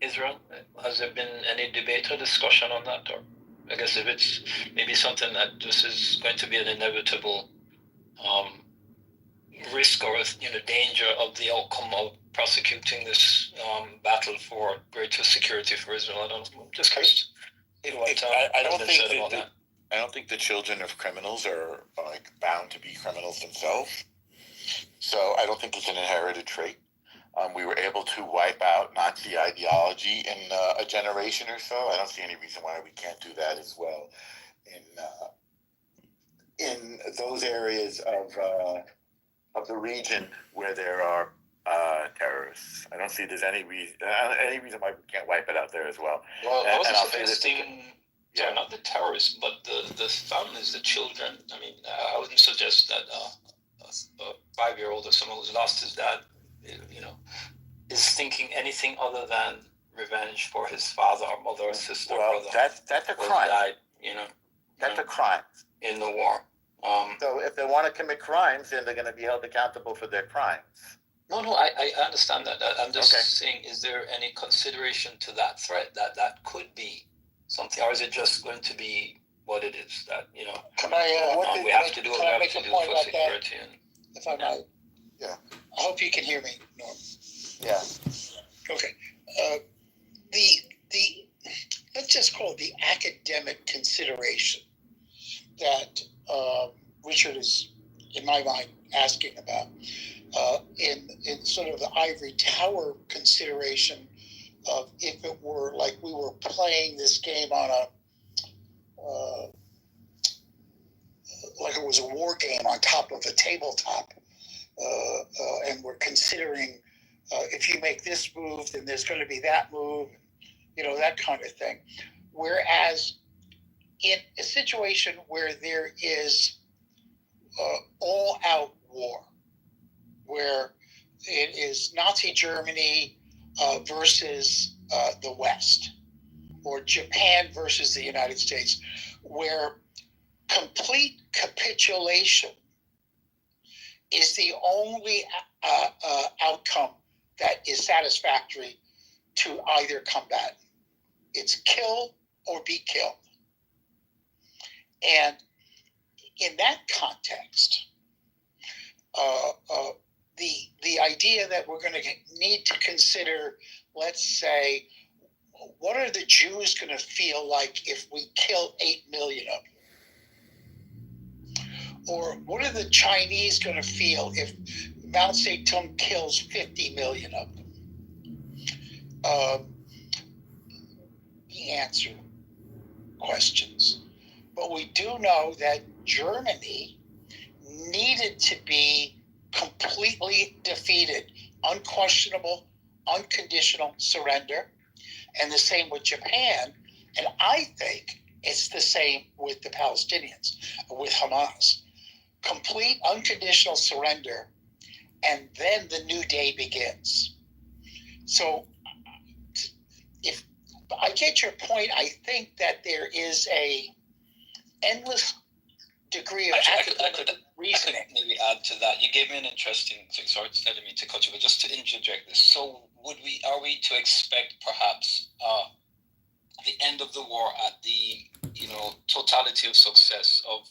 Israel? Has there been any debate or discussion on that? Or I guess if it's maybe something that this is going to be an inevitable risk or danger of the outcome of prosecuting this battle for greater security for Israel. I'm just curious. I don't think the children of criminals are like bound to be criminals themselves. So I don't think it's an inherited trait. We were able to wipe out Nazi ideology in a generation or so. I don't see any reason why we can't do that as well in those areas of the region where there are terrorists. I don't see there's any reason why we can't wipe it out there as well. Well, I wasn't suggesting not the terrorists, but the families, the children. I mean, I wouldn't suggest that a 5-year-old or someone who's lost his dad, is thinking anything other than revenge for his father or mother or sister. Well, brother that's a crime. Died, that's a crime in the war. So if they want to commit crimes, then they're going to be held accountable for their crimes. No, I understand that. I'm just saying, is there any consideration to that threat that could be something, or is it just going to be what it is? That Can I? We have to do what we have to do for security. If I might. Yeah. I hope you can hear me, Norm. Yeah. Okay. The let's just call it the academic consideration that Richard is, in my mind, asking about in sort of the ivory tower consideration of if it were like we were playing this game on a like it was a war game on top of a tabletop, and we're considering if you make this move, then there's going to be that move, that kind of thing. Whereas in a situation where there is all-out war, where it is Nazi Germany versus the West, or Japan versus the United States, where complete capitulation is the only outcome that is satisfactory to either combatant. It's kill or be killed. And in that context, the idea that we're going to need to consider, let's say, what are the Jews going to feel like if we kill 8 million of them? Or what are the Chinese going to feel if Mao Zedong kills 50 million of them? The answer questions. But we do know that Germany needed to be completely defeated, unquestionable, unconditional surrender, and the same with Japan. And I think it's the same with the Palestinians, with Hamas. Complete unconditional surrender, and then the new day begins. So if I get your point, I think that there is a endless degree of reasoning. I could maybe add to that. You gave me an interesting thing. Sorry, I didn't mean to cut you, but just to interject this. So, are we to expect perhaps the end of the war at the totality of success of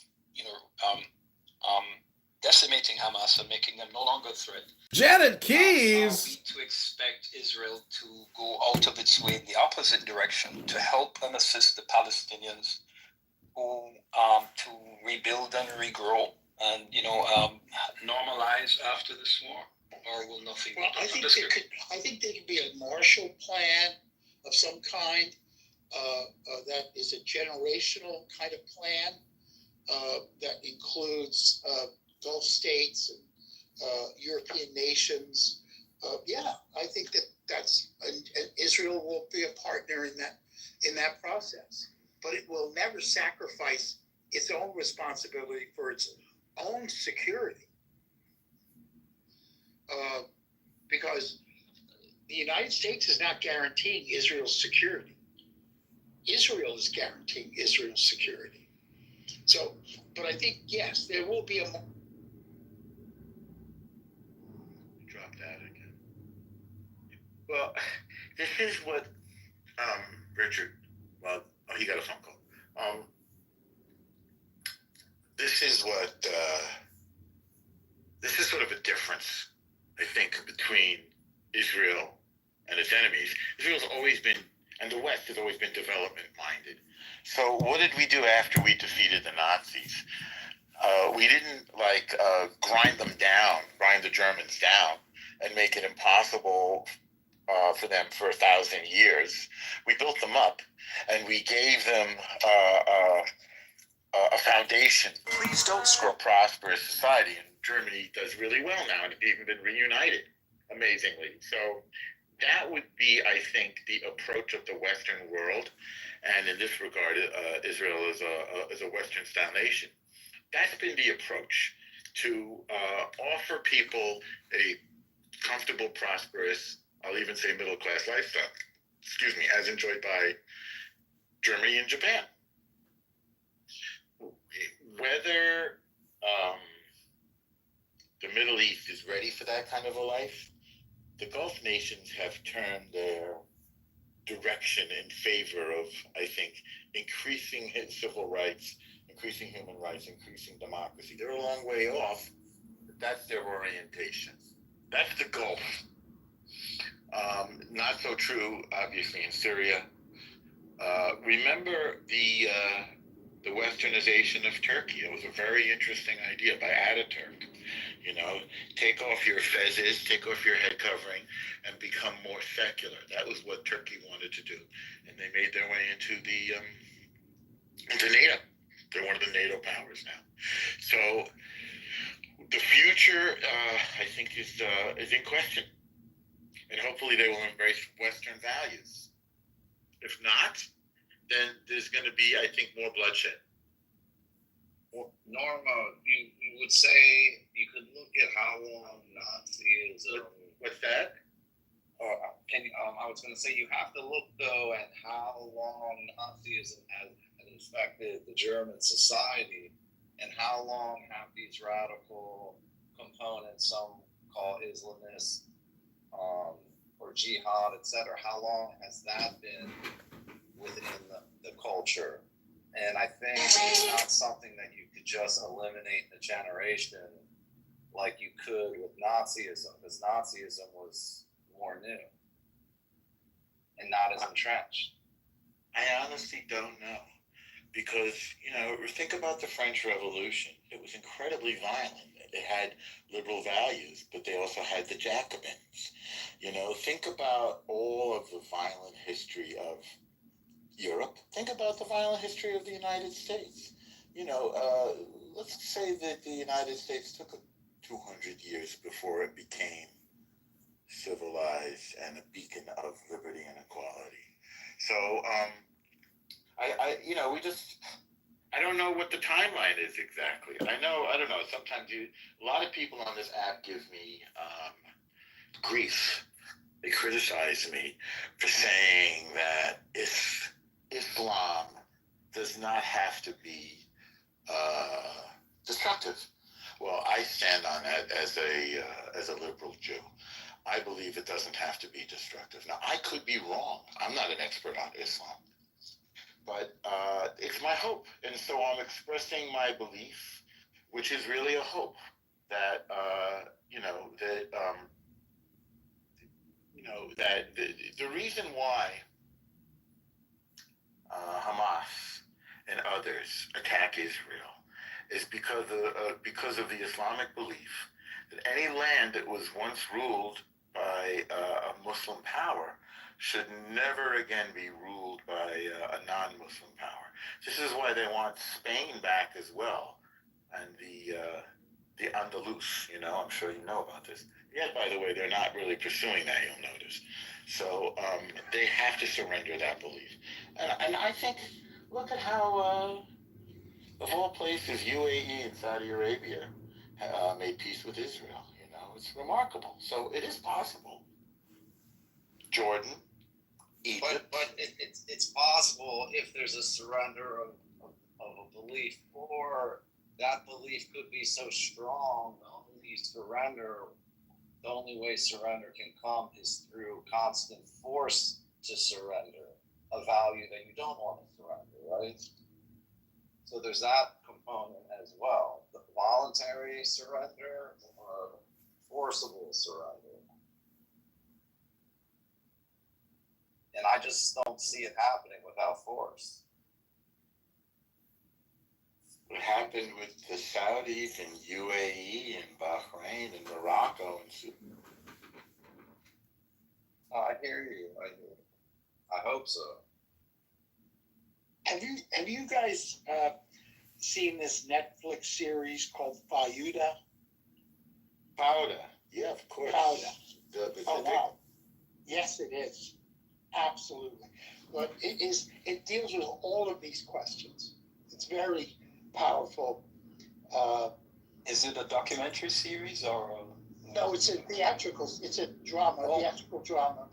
decimating Hamas and making them no longer a threat? Janet Keys. Are we to expect Israel to go out of its way in the opposite direction to help and assist the Palestinians who to rebuild and regrow and normalize after this war, or will nothing? Well, I think there could be a Marshall Plan of some kind that is a generational kind of plan that includes Gulf states and European nations. I think that's and Israel will be a partner in that process. But it will never sacrifice its own responsibility for its own security. Because the United States is not guaranteeing Israel's security. Israel is guaranteeing Israel's security. So, but I think, yes, there will be a... Drop that again. Well, this is what Richard, well, he got a phone call. This is this is sort of a difference, I think, between Israel and its enemies. Israel's always been, and the West has always been development minded. So what did we do after we defeated the Nazis? We didn't grind the Germans down and make it impossible for them for 1,000 years. We built them up, and we gave them a foundation. Please don't for a prosperous society, and Germany does really well now, and it's even been reunited amazingly. So that would be, I think, the approach of the Western world, and in this regard, Israel is a Western-style nation. That's been the approach to offer people a comfortable, prosperous, I'll even say middle-class lifestyle, as enjoyed by Germany and Japan. Whether the Middle East is ready for that kind of a life, the Gulf nations have turned their direction in favor of, I think, increasing civil rights, increasing human rights, increasing democracy. They're a long way off, but that's their orientation. That's the Gulf. Not so true, obviously, in Syria. Remember the westernization of Turkey. It was a very interesting idea by Ataturk. You know, take off your fezzes, take off your head covering, and become more secular. That was what Turkey wanted to do, and they made their way into NATO. They're one of the NATO powers now. So the future, I think, is in question, and hopefully they will embrace Western values. If not, then there's going to be, I think, more bloodshed. Well, Norma, you would say you could look at how long Nazism. What's that? Can you? I was going to say you have to look though at how long Nazism has affected the German society, and how long have these radical components, some call Islamists, or jihad, etc. How long has that been within the culture? And I think it's not something that you could just eliminate in a generation like you could with Nazism, because Nazism was more new and not as entrenched. I honestly don't know. Because, think about the French Revolution. It was incredibly violent. It had liberal values, but they also had the Jacobins. Think about all of the violent history of Europe. Think about the violent history of the United States. Let's say that the United States took 200 years before it became civilized and a beacon of liberty and equality. So, I don't know what the timeline is exactly. I don't know. Sometimes a lot of people on this app give me grief. They criticize me for saying that if Islam does not have to be destructive. Well, I stand on that as a liberal Jew. I believe it doesn't have to be destructive. Now, I could be wrong. I'm not an expert on Islam. But it's my hope. And so I'm expressing my belief, which is really a hope that, that the reason why Hamas and others attack Israel is because of the Islamic belief that any land that was once ruled by a Muslim power should never again be ruled by a non-Muslim power. This is why they want Spain back as well, and the Andalus. I'm sure you know about this. Yet, by the way, they're not really pursuing that. You'll notice. So they have to surrender that belief, and I think, look at how, of all places, UAE and Saudi Arabia made peace with Israel. It's remarkable. So it is possible. Jordan. But it's possible if there's a surrender of a belief, or that belief could be so strong. The only way surrender can come is through constant force to surrender. a value that you don't want to surrender, right? So there's that component as well. The voluntary surrender or forcible surrender. And I just don't see it happening without force. What happened with the Saudis and UAE and Bahrain and Morocco and I hear you. I hope so. Have you guys seen this Netflix series called Fauda? Fauda. Yeah, of course. Fauda. Oh wow. Yes, it is. Absolutely. But it deals with all of these questions. It's very powerful. Is it a documentary series or? No, it's a theatrical. It's a drama, theatrical drama,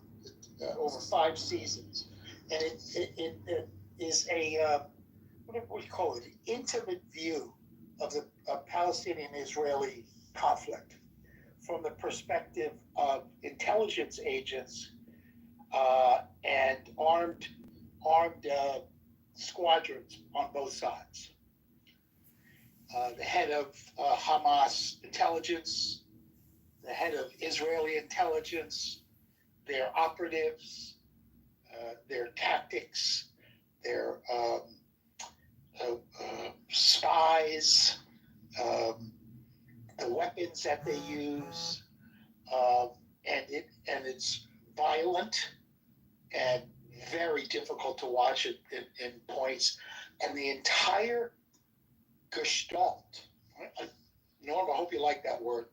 over 5 seasons, and it is a what do we call it? An intimate view of the Palestinian-Israeli conflict from the perspective of intelligence agents and armed squadrons on both sides. The head of Hamas intelligence, the head of Israeli intelligence, their operatives, their tactics, their spies, the weapons that they use, and it's violent and very difficult to watch in points, and the entire gestalt. Norm, I hope you like that word.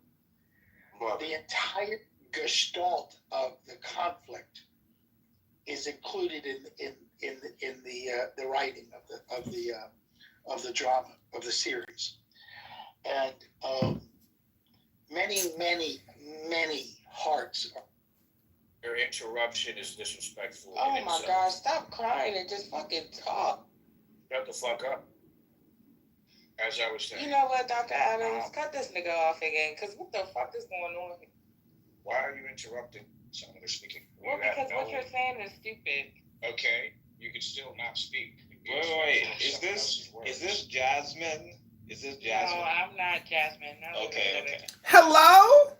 Well, the entire gestalt of the conflict is included in the writing of the drama of the series, and many hearts. Your interruption is disrespectful. Oh my God! Stop crying and just fucking talk. Shut the fuck up. As I was saying. You know what, Dr. Adams? Cut this nigga off again, because what the fuck is going on? Why are you interrupting someone who's speaking? Well, because what you're saying is stupid. Okay, you can still not speak. Wait. Is this Jasmine? Is this Jasmine? No, I'm not Jasmine. No, Okay. Hello?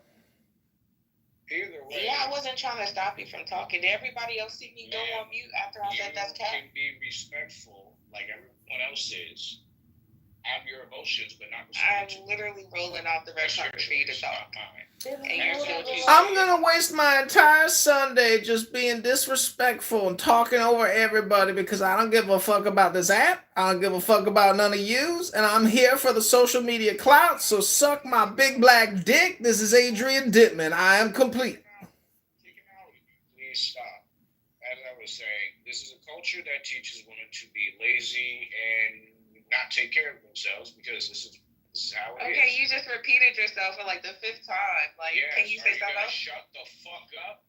Either way. Yeah, I wasn't trying to stop you from talking. Did everybody else see me go on mute after I said that's cat? You can be respectful like everyone else is. Have your emotions, but not I'm literally rolling off the red carpet for you to talk. I'm gonna waste my entire Sunday just being disrespectful and talking over everybody because I don't give a fuck about this app. I don't give a fuck about none of yous, and I'm here for the social media clout, so suck my big black dick. This is Adrian Dittman. I am complete. Please stop. As I was saying, this is a culture that teaches women to be lazy and not take care of themselves because this is how it is. Okay, you just repeated yourself for like the 5th time. Like, yes, can you say something else? Shut the fuck up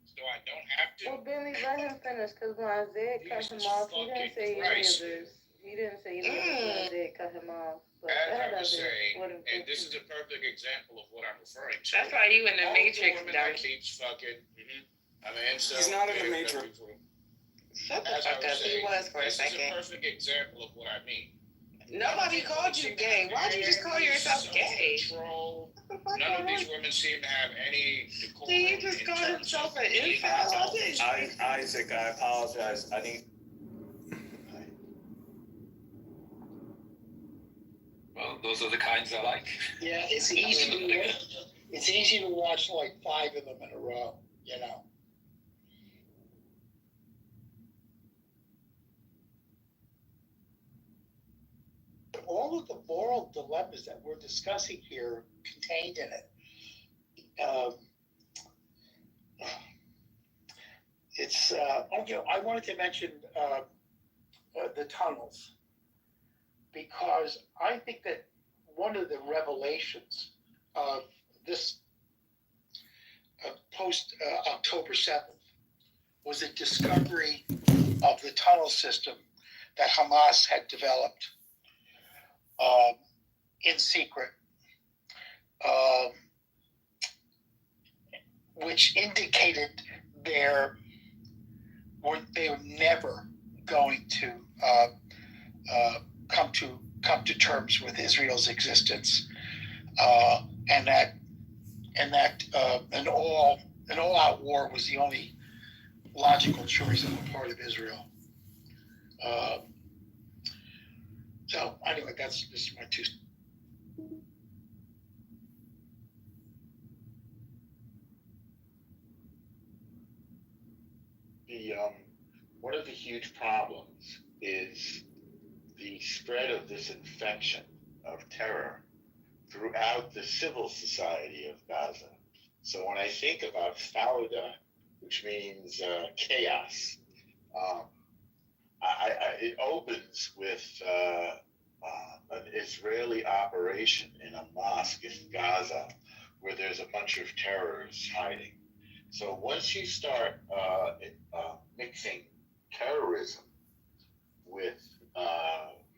so I don't have to. Well, Billy, let him finish, because when Isaiah cut him off, he didn't say any of this. He didn't say any of this when Isaiah cut him off. But as I was saying, and this is a perfect example of what I'm referring to. That's why you in the Matrix, Dark. Keeps fucking. I mean, so he's not in the Matrix. Shut the fuck up. He was for a second. This is a perfect example of what I mean. Nobody called you gay. Why'd you just call yourself gay? None of these women seem to have any decorum. Did you just call himself an incel? Isaac, I apologize. I need. Well, those are the kinds I like. Yeah, it's easy to watch like 5 of them in a row, you know. All of the moral dilemmas that we're discussing here contained in it. I wanted to mention the tunnels because I think that one of the revelations of this post October 7th was the discovery of the tunnel system that Hamas had developed in secret, which indicated their they are never going to come to terms with Israel's existence, and that an all-out war was the only logical choice on the part of Israel. So anyway, this is my two. One of the huge problems is the spread of this infection of terror throughout the civil society of Gaza. So when I think about Fauda, which means chaos, it opens with an Israeli operation in a mosque in Gaza where there's a bunch of terrorists hiding. So once you start mixing terrorism with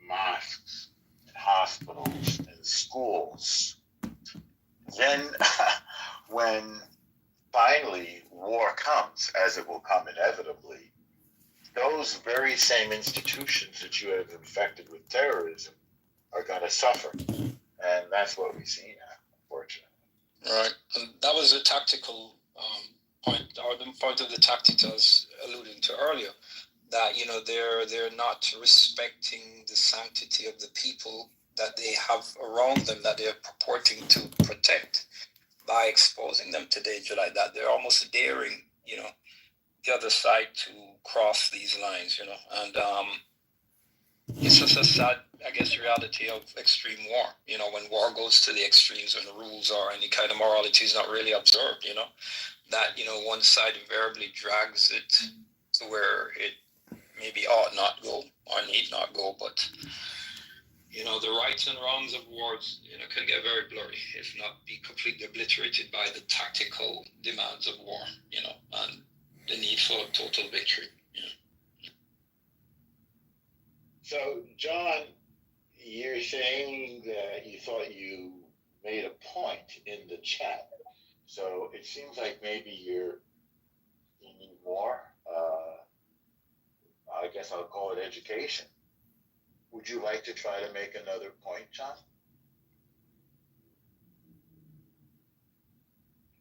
mosques and hospitals and schools, then when finally war comes, as it will come inevitably, those very same institutions that you have infected with terrorism are going to suffer. And that's what we see now, unfortunately. Right. And that was a tactical point, or the point of the tactics I was alluding to earlier, that, they're not respecting the sanctity of the people that they have around them, that they're purporting to protect, by exposing them to danger like that. They're almost daring, the other side to cross these lines, and it's just a sad, I guess, reality of extreme war. When war goes to the extremes, when the rules or any kind of morality is not really observed, that, one side invariably drags it to where it maybe ought not go or need not go. But, the rights and wrongs of wars, can get very blurry, if not be completely obliterated by the tactical demands of war, and the need for total victory. So, John, you're saying that you thought you made a point in the chat. So it seems like maybe you need more. I guess I'll call it education. Would you like to try to make another point, John?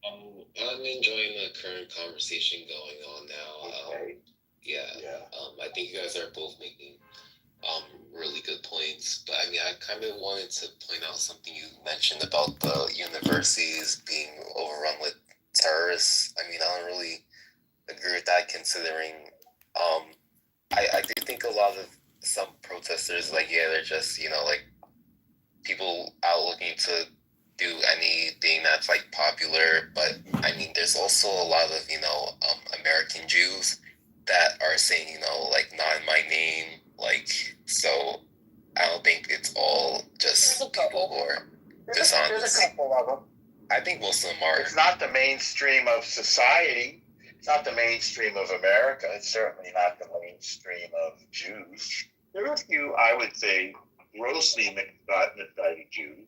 I'm enjoying the current conversation going on now. Okay. Yeah. I think you guys are both making really good points, but I kind of wanted to point out something you mentioned about the universities being overrun with terrorists. I don't really agree with that, considering I do think a lot of some protesters, they're just, people out looking to do anything that's popular, but there's also a lot of American Jews that are saying not in my name, so I don't think it's all just people who are dishonest. There's a couple of them. I think most of them are. It's not the mainstream of society. It's not the mainstream of America. It's certainly not the mainstream of Jews. There are a few, I would say, grossly misguided Jews,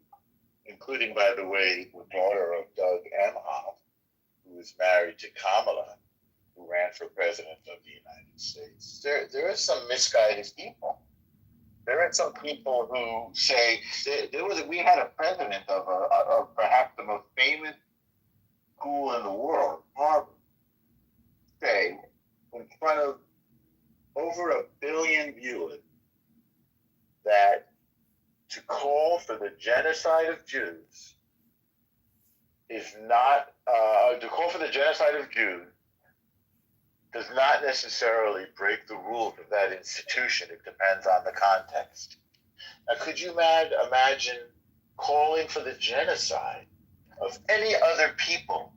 including, by the way, the daughter of Doug Emhoff, who is married to Kamala, who ran for president of the United States. There are some misguided people. There are some people who say we had a president of perhaps the most famous school in the world, Harvard, say in front of over 1 billion viewers that to call for the genocide of Jews is not to call for the genocide of Jews does not necessarily break the rules of that institution. It depends on the context. Now, could you imagine calling for the genocide of any other people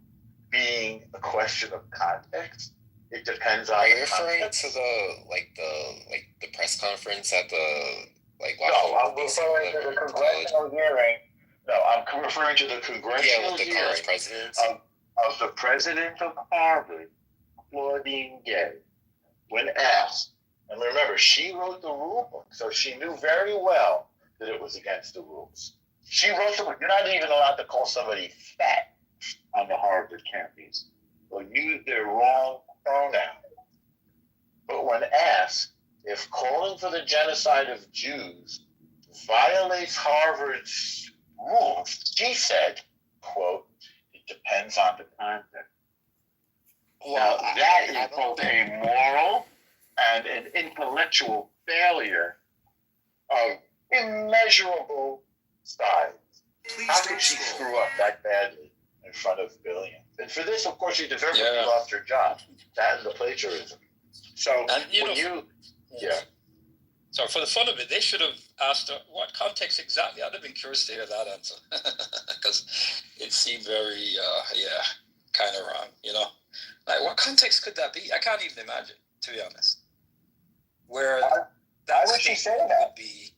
being a question of context? It depends on. Are you the referring context. to the press conference at the No, I'm referring to the congressional hearing. No, I'm referring to the congressional with the hearing current president of the president of Harvard, Claudine Gay, when asked. And remember, she wrote the rule book, so she knew very well that it was against the rules. She wrote the book. You're not even allowed to call somebody fat on the Harvard campus or use their wrong pronoun. But when asked if calling for the genocide of Jews violates Harvard's rules, she said, quote, "It depends on the context." Well, now, that is both a moral and an intellectual failure of immeasurable size. How could she screw up that badly in front of billions? And for this, of course, she deserved to be lost her job. That and the plagiarism. So, So for the fun of it, they should have asked her, what context exactly? I'd have been curious to hear that answer. Because it seemed very, kind of wrong, Like, what context could that be? I can't even imagine, to be honest. Where why would she say that? Would be,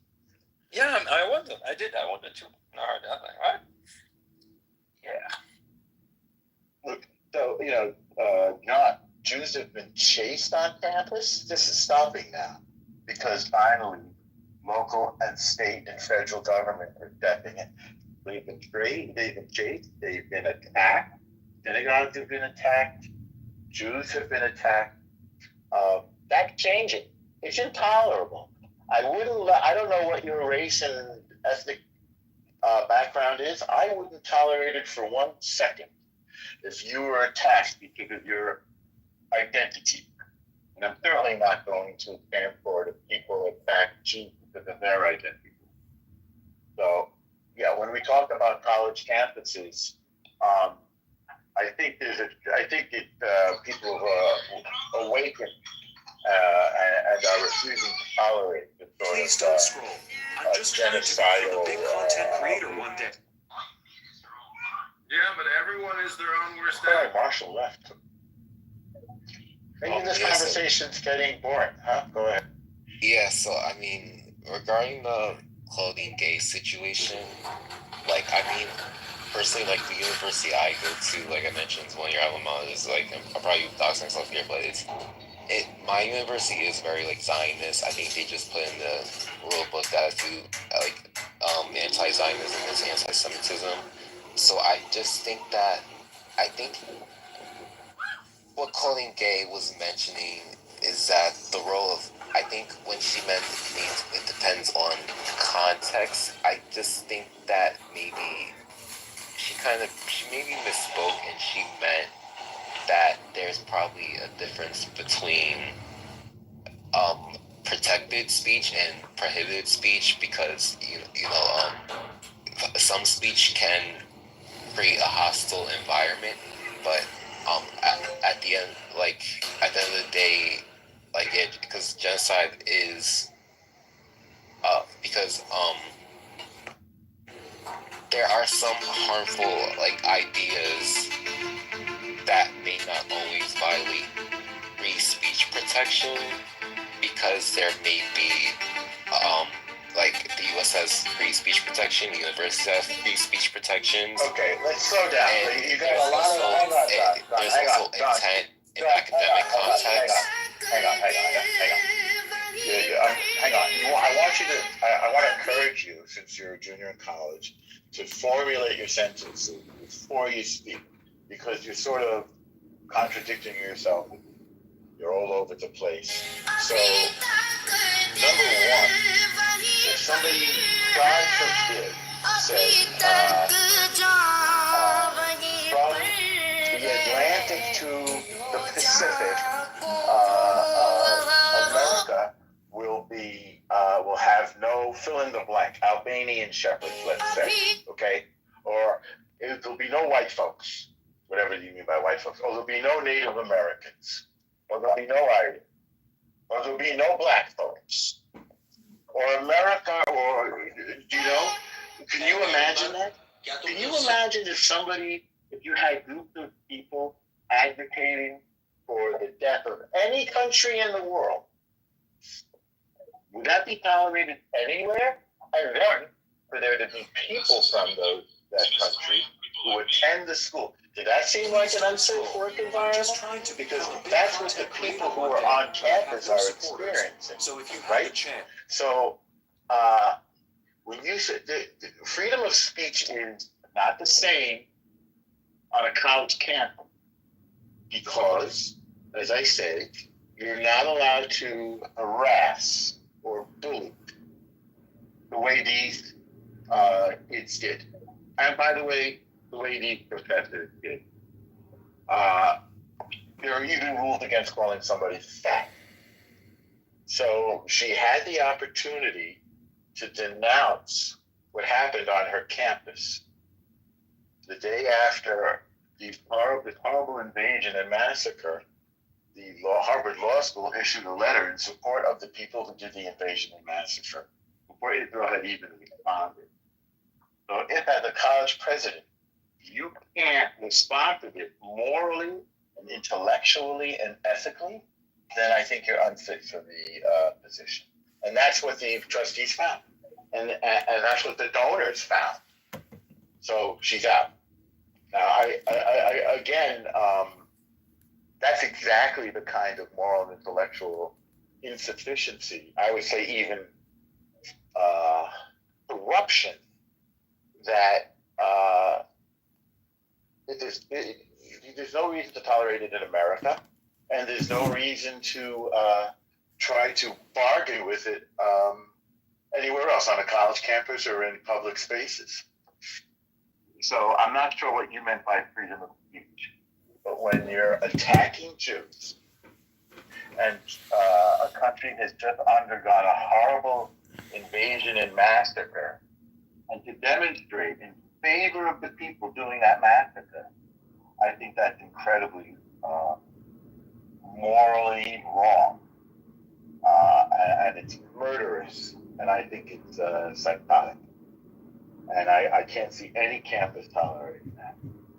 I wonder. I wonder too. I heard that. Like, what? Yeah. Look, so, John, Jews have been chased on campus. This is stopping now. Because finally, local and state and federal government are stepping in. They've been trained, they've been chased, they've been attacked. Synagogues have been attacked. Jews have been attacked. That's changing. It's intolerable. I don't know what your race and ethnic background is. I wouldn't tolerate it for 1 second if you were attacked because of your identity. And I'm certainly not going to stand for the people attack Jews because of their identity. So, when we talk about college campuses, I think people have awakened and are refusing to tolerate the sort Please don't scroll. I'm just trying to be genocidal a big content creator one day. Yeah, but everyone is their own worst enemy. enemy. Marshall left. Maybe this conversation's getting boring, huh? Go ahead. Yeah, so I mean, regarding the clothing gay situation, personally, the university I go to, like I mentioned, one of your alma mater is I'll probably dox myself here, but my university is very Zionist. I think they just put in the rule book that if you anti-Zionism is anti-Semitism. So I just think what calling gay was mentioning is that the role of, I think when she meant it depends on context, I just think that maybe she maybe misspoke and she meant that there's probably a difference between protected speech and prohibited speech because, some speech can create a hostile environment, but at the end of the day, because genocide is because there are some harmful ideas that may not always violate free speech protection because there may be the U.S. has free speech protection, universities have free speech protections. Okay, let's slow down. You got a lot of there's also intent in academic context. Hang on. Hang on. I want to encourage you, since you're a junior in college, to formulate your sentences before you speak, because you're sort of contradicting yourself. You're all over the place. So, number one, if somebody, God forbid, says, from the Atlantic to the Pacific, America will have no fill in the blank, Albanian shepherds, let's say, okay? Or there'll be no white folks, whatever you mean by white folks, or there'll be no Native Americans, or there'll be no Irish, or there'll be no black folks, or America, or, can you imagine that? Can you imagine if you had groups of people advocating for the death of any country in the world? Would that be tolerated anywhere? And then, for there to be people from that country who attend the school. Did that seem like an unsafe work environment? Because that's what the people who are on campus are experiencing, right? So, when you say the freedom of speech is not the same on a college campus, because, as I said, You're not allowed to harass or bully the way these kids did. And by the way, the way these professors did. There are even rules against calling somebody fat. So she had the opportunity to denounce what happened on her campus the day after this horrible invasion and massacre. The Harvard Law School issued a letter in support of the people who did the invasion and massacre before Israel had even responded. So if as a college president, you can't respond to it morally and intellectually and ethically, then I think you're unfit for the position. And that's what the trustees found. And that's what the donors found. So she's out. Now, I again, that's exactly the kind of moral and intellectual insufficiency, I would say even corruption, that there's no reason to tolerate it in America, and there's no reason to try to bargain with it anywhere else, on a college campus or in public spaces. So I'm not sure what you meant by freedom of speech, but when you're attacking Jews, and a country has just undergone a horrible invasion and massacre, and to demonstrate in favor of the people doing that massacre, I think that's incredibly morally wrong, and it's murderous, and I think it's psychotic. And I can't see any campus tolerating that.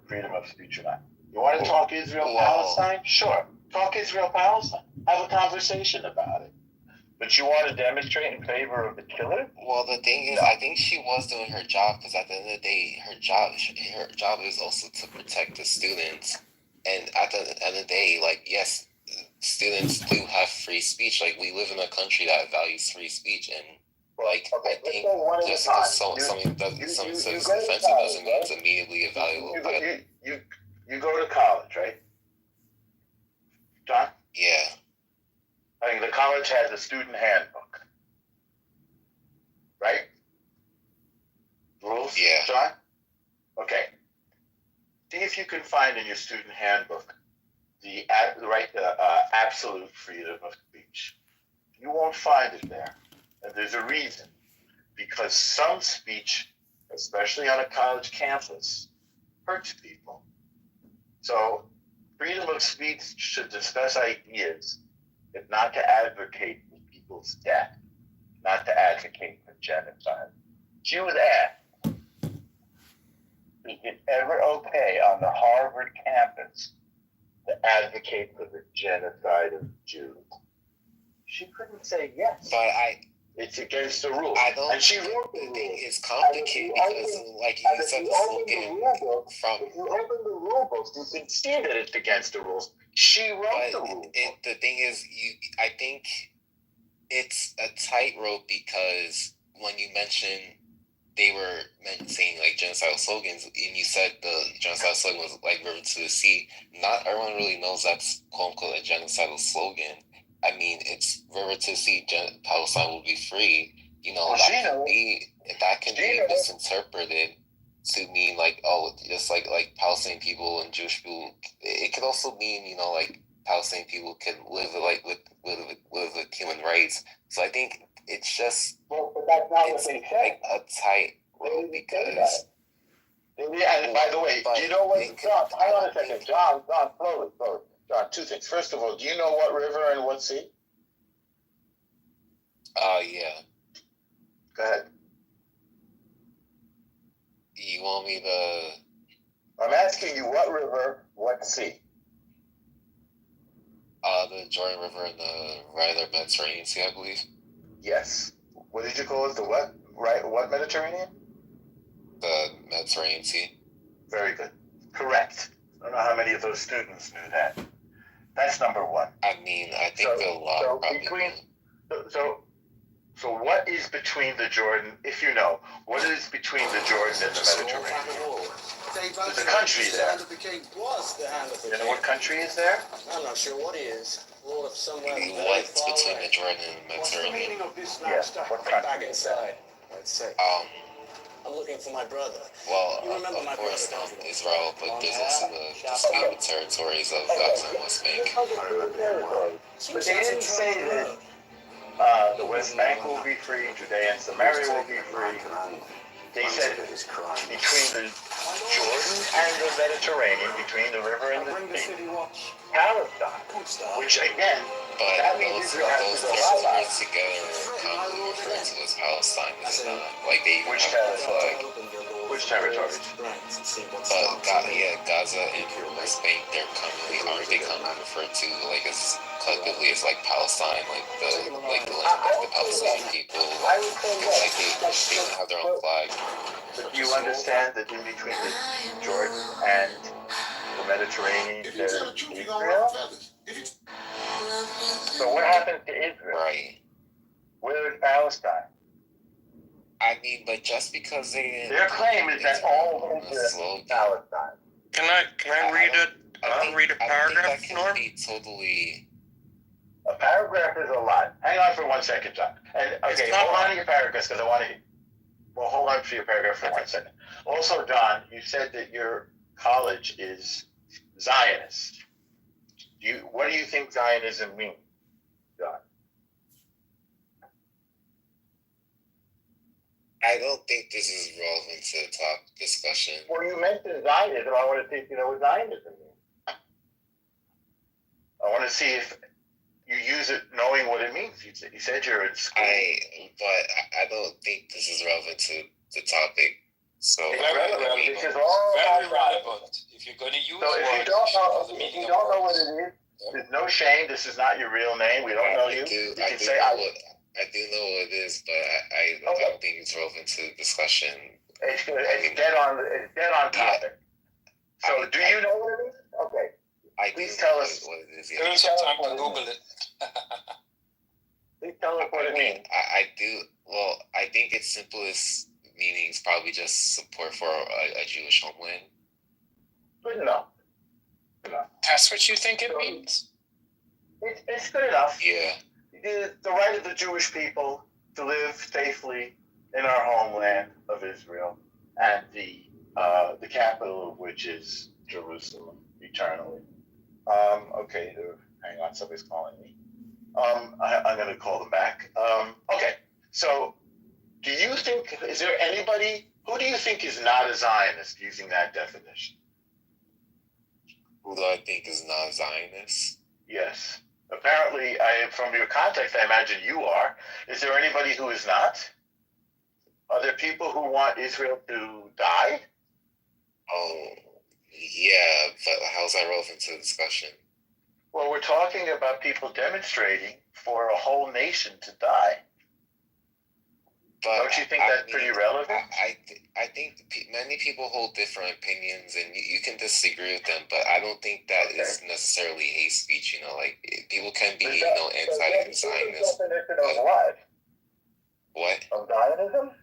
Freedom of speech or not. You want to talk Israel-Palestine? Sure. Talk Israel-Palestine. Have a conversation about it. But you want to demonstrate in favor of the killer? Well, the thing is, I think she was doing her job, because at the end of the day, her job is also to protect the students. And at the end of the day, like, yes, students do have free speech. Like, we live in a country that values free speech, and like, I think just because something says offensive doesn't mean it's immediately evaluable. You go to college, right? John? Yeah. I think the college has a student handbook, right? Rules? Yeah. John? Okay. See if you can find in your student handbook the right to absolute freedom of speech. You won't find it there. And there's a reason. Because some speech, especially on a college campus, hurts people. So freedom of speech should discuss ideas, if not to advocate for people's death, not to advocate for genocide. She was asked, is it ever okay on the Harvard campus to advocate for the genocide of Jews? She couldn't say yes. But it's against the rules. I don't and she think wrote the thing is complicated, because, like you said, the slogan from... If you open the rule books, you can see that it's against the rules. She wrote the rule book. The thing is, I think it's a tightrope, because when you mention they were saying like genocidal slogans, and you said the genocidal slogan was like "River to the Sea," not everyone really knows that's quote unquote a genocidal slogan. I mean, it's "River to the Sea, Palestine will be free." You know, that can be misinterpreted to mean like, oh, just like Palestinian people and Jewish people. It could also mean, you know, like Palestinian people can live like with human rights. So I think it's just but that's not it's what they say. Like a tight road, because. Yeah, and by the way, do you know what? John, hang on a second, John, slowly. John, two things. First of all, do you know what river and what sea? Yeah. Go ahead. You want me to? I'm asking you what river, what sea? The Jordan River and the rather Mediterranean Sea, I believe. Yes. What did you call it? The what? Right? What Mediterranean? The Mediterranean Sea. Very good. Correct. I don't know how many of those students knew that. That's number one. I mean, I think a lot probably. So what is between the Jordan, if you know, what is between the Jordan and the Mediterranean? There's a country there. You know what country is there? I'm not sure what it is. What's between the Jordan and the Mediterranean? What country? inside. Let's say. I'm looking for my brother. Well, of course, Israel, but there's also the disputed territories of Gaza and West Bank. But they didn't say that the West Bank will be free, Judea and Samaria will be free. They said between the Jordan and the Mediterranean, between the river and the sea, Palestine, which again, But that means those Israel has to go territories together are commonly referred to as Palestine, is it not? Like they even have a flag. Which territories? But Gaza and West Bank, aren't they commonly referred to like as collectively as like Palestine, like the land of the Palestinian people, like they even have their own flag. But do you understand that in between the Jordan and the Mediterranean there's Israel? So what happened to Israel? Right. Where is Palestine? I mean, but just because they didn't, their claim is that all of this is Palestine. Can I read a paragraph, Norm? Totally. A paragraph is a lot. Hang on for 1 second, John. And okay, hold on to your paragraphs because I want to. Well, hold on for your paragraph for 1 second. Also, Don, you said that your college is Zionist. What do you think Zionism means, John? I don't think this is relevant to the top discussion. Well, you mentioned Zionism. I want to see if you know what Zionism means. I want to see if you use it knowing what it means. You said you're in school. But I don't think this is relevant to the topic. So it's relevant because very relevant. If you're going to use so if you don't know what it is, there's no shame. This is not your real name. We don't know you. I do know what it is, but I don't think it's relevant to the discussion. It's dead on topic. So do you know what it is? Okay. Please tell us what it is. Give me some time to Google it. Please tell us what it means. I do. Well, I think its simplest meaning is probably just support for a Jewish homeland. Good enough. That's what you think it means? It's good enough. Yeah. The right of the Jewish people to live safely in our homeland of Israel, and the capital of which is Jerusalem eternally. Okay, hang on, somebody's calling me. I'm going to call them back. Okay, so do you think, is there anybody, who do you think is not a Zionist using that definition? Who do I think is not a Zionist? Yes. Apparently, from your context, I imagine you are. Is there anybody who is not? Are there people who want Israel to die? Oh, yeah, but how's that relevant to the discussion? Well, we're talking about people demonstrating for a whole nation to die. But don't you think that's pretty relevant? I think many people hold different opinions, and you can disagree with them, but I don't think that is necessarily hate speech. Like people can be, anti-Zionist. Definition of what? What? Of Zionism?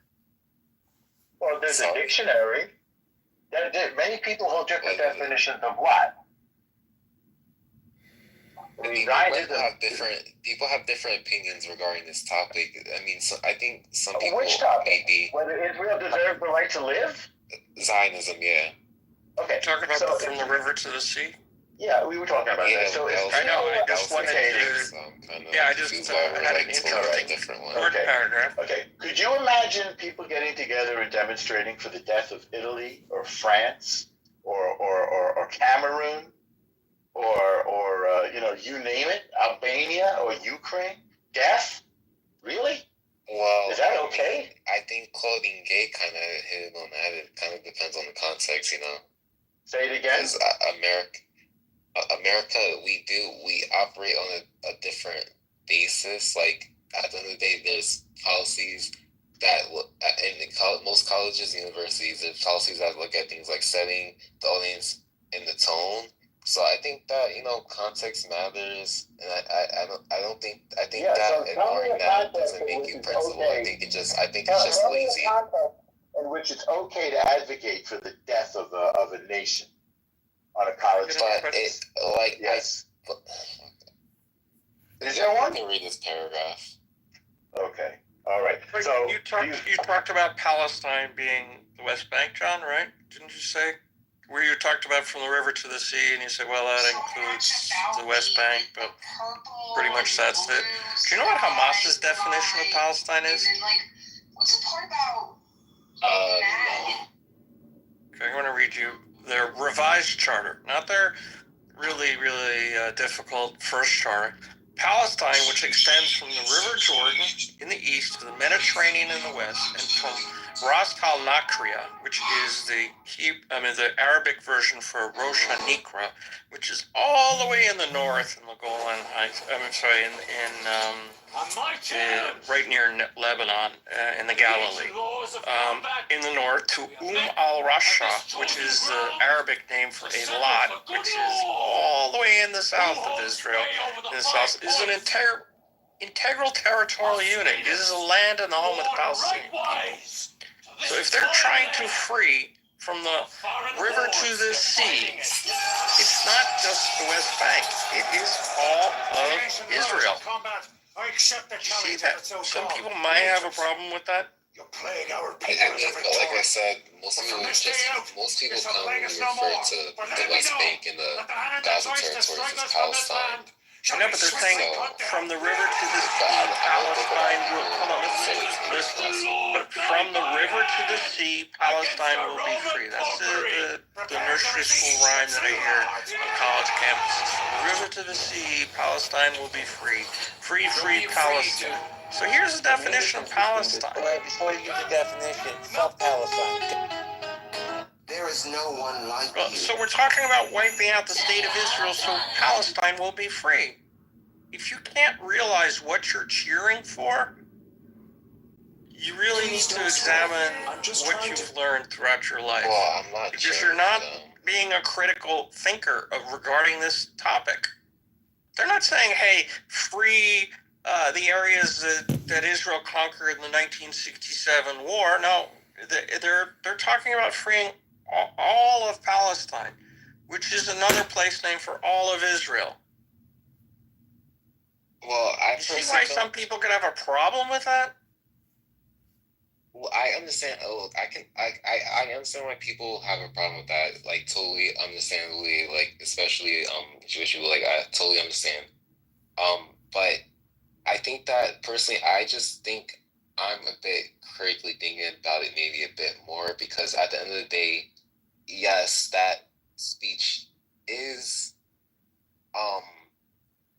Well, there's a dictionary. Many people hold different definitions of what? People have different opinions regarding this topic. I mean, I think some people which topic? Maybe whether Israel deserves the right to live? Zionism, yeah. Okay. Talking about from the river to the sea? Yeah, we were talking about that. So I know. I just wanted to. Yeah, I just had an interesting paragraph. Okay. Could you imagine people getting together and demonstrating for the death of Italy or France or Cameroon or you name it, Albania or Ukraine? Death? Really? Well, is that okay? I think quoting gay kind of hit on that. It kind of depends on the context, Say it again. Because America, we operate on a different basis. Like at the end of the day, there's policies that in most colleges and universities, there's policies that look at things like setting the audience and the tone. So I think that context matters, and I think that ignoring that doesn't make you principled. I think it's just lazy. In which it's okay to advocate for the death of a nation on a college campus. Yes. Is there one? I can read this paragraph. Okay. All right. But So you talked about Palestine being the West Bank, John, right? Didn't you say? Where you talked about from the river to the sea, and you said, well, that includes the West Bank, but pretty much that's it. Do you know what Hamas's definition of Palestine is? What's the part about? No. Okay, I'm going to read you their revised charter, not their really, really difficult first charter. Palestine, which extends from the River Jordan in the east to the Mediterranean in the west, and from Ras Al Nakria, which is the Arabic version for Rosh Hanikra, which is all the way in the north in the Golan Heights. Right near Lebanon, in the Galilee. In the north to al-Rasha, which is the Arabic name for Eilat, which is all the way in the south of Israel. In the south is an integral territorial unit. It is a land and the home of the Palestinian people. So if they're trying to free from the river to the sea, it's not just the West Bank. It is all of Israel. I accept the See that? Some people might have a problem with that. You're playing our I mean, but like I said, most people commonly refer to the West Bank and the Gaza territories as Palestine. No, but they're saying from the river to the sea, Palestine will. Hold on, listen. But from the river to the sea, Palestine will be free. That's the nursery school rhyme that I hear on college campuses. From the river to the sea, Palestine will be free. Free, free Palestine. So here's the definition of Palestine. Before you give the definition, fuck Palestine. There is no one like you. So we're talking about wiping out the state of Israel so Palestine will be free. If you can't realize what you're cheering for, you really need to examine what you've learned throughout your life. Well, I'm not because you're not being a critical thinker regarding this topic. They're not saying, hey, free the areas that Israel conquered in the 1967 war. No, they're talking about freeing all of Palestine, which is another place name for all of Israel. Well, you see why some people could have a problem with that? Well, I understand. I understand why people have a problem with that. Like, totally understandably. Like, especially Jewish people. Like, I totally understand. But I think that personally, I just think I'm a bit critically thinking about it maybe a bit more, because at the end of the day, yes, that speech is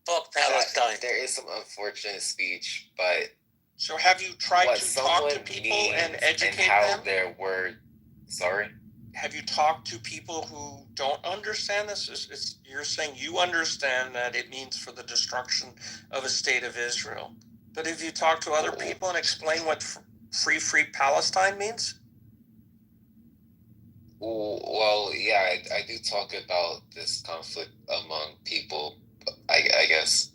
fuck Palestine. There is some unfortunate speech, but so have you tried to talk to people and educate and how them? Their word. Sorry. Have you talked to people who don't understand this? You're saying you understand that it means for the destruction of a state of Israel, but have you talked to other people and explain what free Palestine means? Well, yeah, I do talk about this conflict among people, I guess.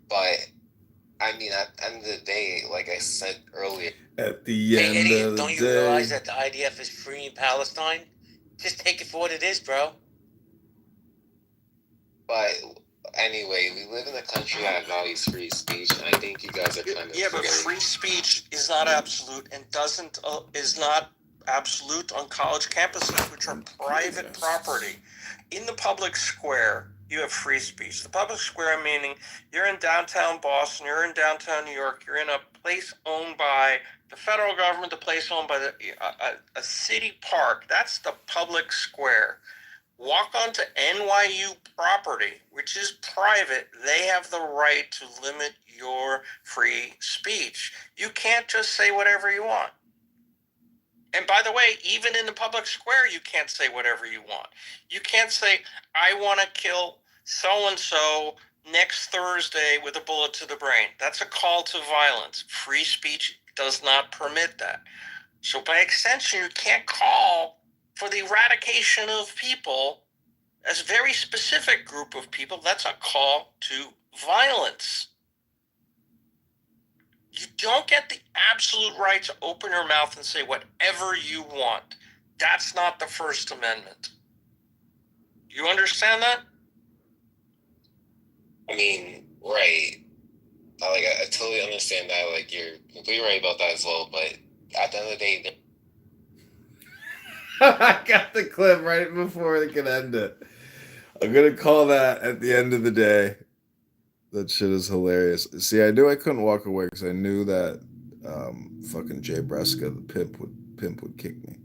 But, I mean, at the end of the day, like I said earlier... At the end of the day... Don't you realize that the IDF is freeing Palestine? Just take it for what it is, bro. But, anyway, we live in a country that values free speech, and I think you guys are kind of... Yeah, but free speech is not absolute and is not absolute on college campuses, which are private property. In the public square, you have free speech. The public square meaning you're in downtown Boston, you're in downtown New York, you're in a place owned by the federal government, the place owned by a city park. That's the public square. Walk onto NYU property, which is private. They have the right to limit your free speech. You can't just say whatever you want. And by the way, even in the public square, you can't say whatever you want. You can't say, I want to kill so-and-so next Thursday with a bullet to the brain. That's a call to violence. Free speech does not permit that. So by extension, you can't call for the eradication of people as a very specific group of people. That's a call to violence. You don't get the absolute right to open your mouth and say whatever you want. That's not the First Amendment. You understand that? I mean, Right. I totally understand that. Like, you're completely right about that as well. But at the end of the day, I got the clip right before they can end it. I'm gonna call that at the end of the day. That shit is hilarious. See, I knew I couldn't walk away because I knew that fucking Jay Bresca, the pimp would kick me.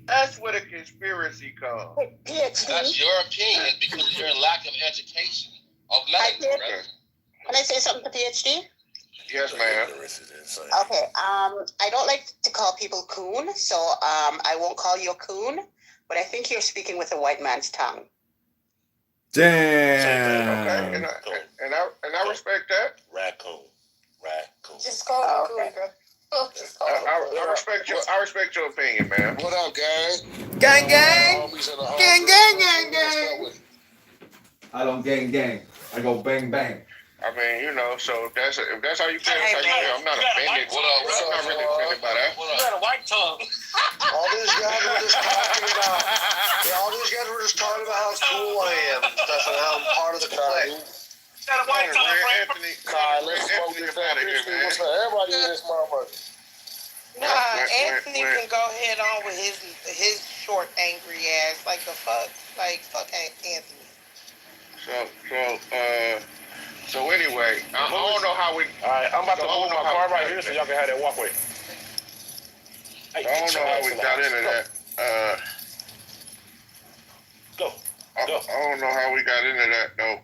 That's where the conspiracy comes. That's your opinion because of your lack of education of letters. Can I say something to PhD? Yes, ma'am. Okay. I don't like to call people coon, so I won't call you a coon. But I think you're speaking with a white man's tongue. Damn. Okay, and I respect that. Raccoon. Just call me coon, bro. I respect your opinion, man. What up, gang? Gang, gang. Gang. I don't gang. I go bang, bang. I mean, you know, so if that's how you feel, that's how you feel. I'm not offended. I'm not really offended by that. You got a white tongue. All these guys were just talking about. All these guys were just talking about how cool I am and stuff, and how I'm part of the clique. Got a white tongue, Anthony, let's smoke this out of here, man. Everybody in this motherfucker. Anthony can go head on with his short, angry ass. Like the fuck? Like, fuck Anthony. So anyway, I don't know how we. All right, I'm about to move my car right here so y'all can have that walkway. I don't know how we got into that. Go. I don't know how we got into that though,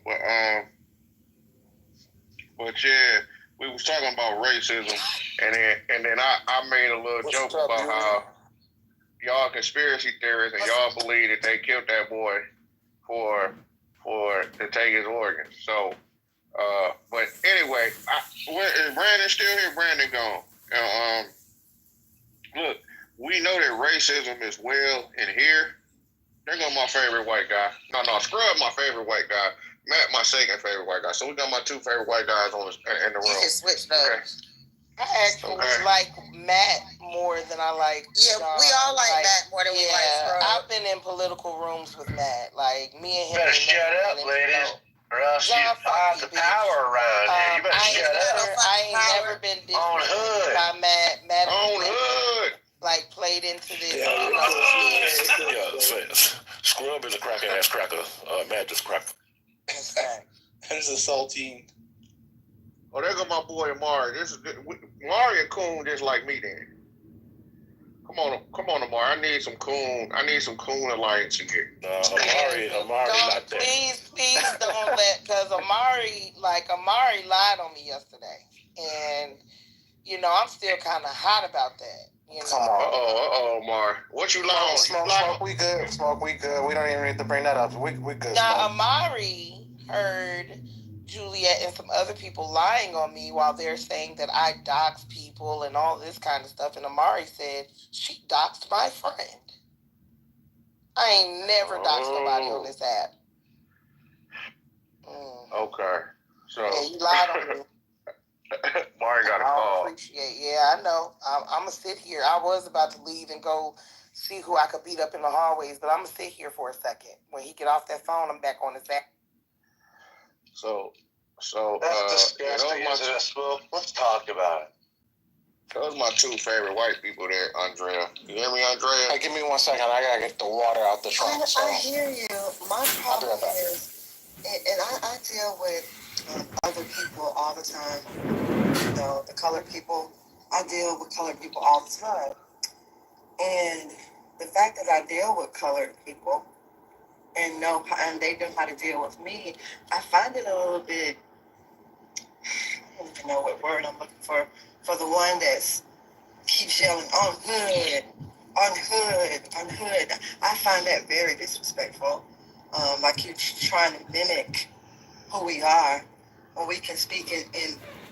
but yeah, we was talking about racism, and then I made a little joke about how y'all conspiracy theorists and y'all believe that they killed that boy to take his organs. So, but anyway, is Brandon still here? Brandon gone. Look, we know that racism is well in here. There go my favorite white guy. No, Scrub my favorite white guy. Matt my second favorite white guy. So we got my two favorite white guys in the room. You just switched up. Okay. I actually like Matt more than I like. Yeah, we all like Matt more than we like Scrub. I've been in political rooms with Matt. Like, me and him. Better shut up, ladies, or else you find the power around here. You better shut up. I ain't never been On hood. by Matt. On hood. Like, played into this. Scrub is a cracker ass cracker. Matt is cracker. That is a saltine. Oh, there go my boy Amari. Amari and Coon just like me then. Come on, Amari. I need some Coon alliance in here. Amari not that. Please don't because Amari lied on me yesterday. And, I'm still kind of hot about that. Come on. Uh-oh, Amari. What you lying on? Smoke, we good. Smoke, we good. We don't even need to bring that up. We good. Now, Amari heard Juliet and some other people lying on me while they're saying that I dox people and all this kind of stuff. And Amari said she doxed my friend. I ain't never doxed nobody on this app. Okay. So. Yeah, you lied on me. Mari got a call. Yeah, I know. I'm going to sit here. I was about to leave and go see who I could beat up in the hallways, but I'm going to sit here for a second. When he get off that phone, I'm back on his app. So that's disgusting. Let's talk about it. Those are my two favorite white people there, Andrea. You hear me, Andrea? Hey, give me 1 second. I gotta get the water out the trunk. I hear you. My problem is, and I deal with other people all the time. The colored people. I deal with colored people all the time. And the fact that I deal with colored people and they know how to deal with me, I find it a little bit, I don't even know what word I'm looking for the one that keeps yelling, on hood. I find that very disrespectful. I keep trying to mimic who we are when we can speak in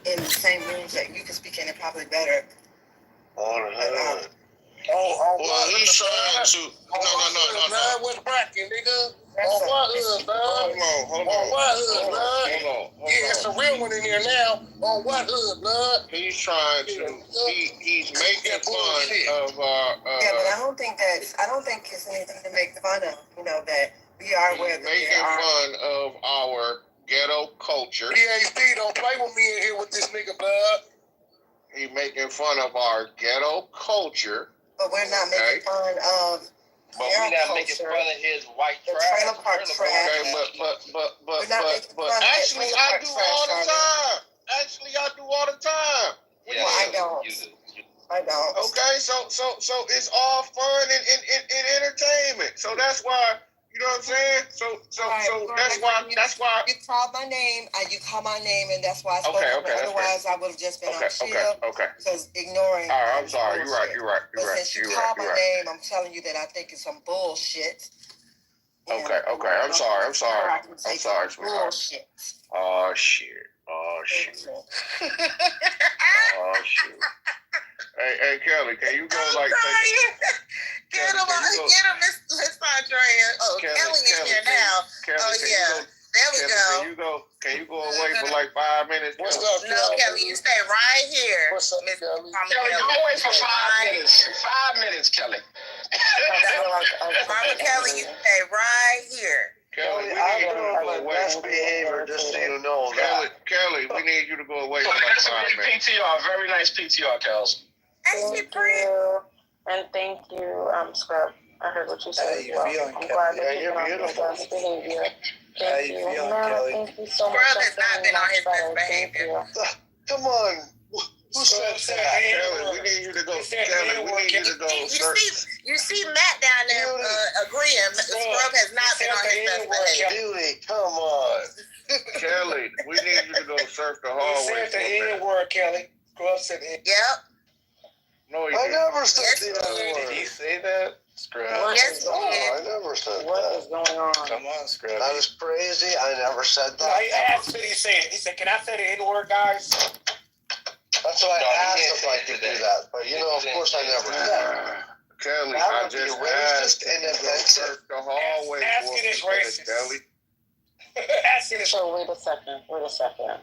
the same rooms that you can speak in it probably better. On hood. Well, he's trying to. No. What's cracking, nigga? Hold on. Yeah, it's a real one in here now. On what hood, blood? He's trying to. He's making fun of our. Yeah, but I don't think it's anything to make fun of. That we are where they are. Making fun of our ghetto culture. PhD, don't play with me in here with this nigga, blood. He making fun of our ghetto culture. But we're not making fun of. But we're not making fun of his white trash. Trailer park trash. Okay, but actually I do all the time. Actually, I do all the time. Yeah, I don't. I don't. Okay, so it's all fun and entertainment. So that's why, you know what I'm saying? So that's why you called my name. You called my name, and that's why I spoke. Otherwise, I would have just been on chill. Okay. Because ignoring. All right, I'm sorry. You're right. But since you called my name, I'm telling you that I think it's some bullshit. Okay. I'm sorry, sweetheart. Bullshit. Oh shit. Oh shit. Hey, Kelly, can you go like? Get him, Miss Andrea. Oh, Kelly is here now. There we go. Can you go away for like 5 minutes? What's up, No, Kelly, you stay right here. What's up, Miss Kelly? Kelly, go away for 5 minutes. 5 minutes, Kelly. Mama Kelly, you stay right here. Kelly, we need you to go away. Best behavior, just so you know that. Kelly, we need you to go away for like 5 minutes. PTR, very nice PTR, Kels. Thank you. And thank you, Scrub. I heard what you said. How you feeling, I'm glad that Kelly? you're on your best behavior. Thank you. Kelly? Thank you so much. Scrub has not been on his best behavior. Come on. Who said that? Kelly, we need you to go. Kelly, we need you to go. You see Matt down there agreeing. Scrub has not been on his best behavior. Beauty, come on. Kelly, we need you to go surf the hallway. He said the N-word, Kelly. Scrub said it. Yep. No, he I didn't. never said the N-word. Did he say that? Scrub. Yes, No, I never said What that. is going on? Come on, Scrub. That is crazy. I never said that. He asked me, he said, can I say the N-word, guys? That's why I asked if I could do that. But, you know, of course I never did. Kelly, That I would be just racist asked and you to go offensive. surf the hallway Ask for it me, is racist. Kelly. Asking this. So wait a second.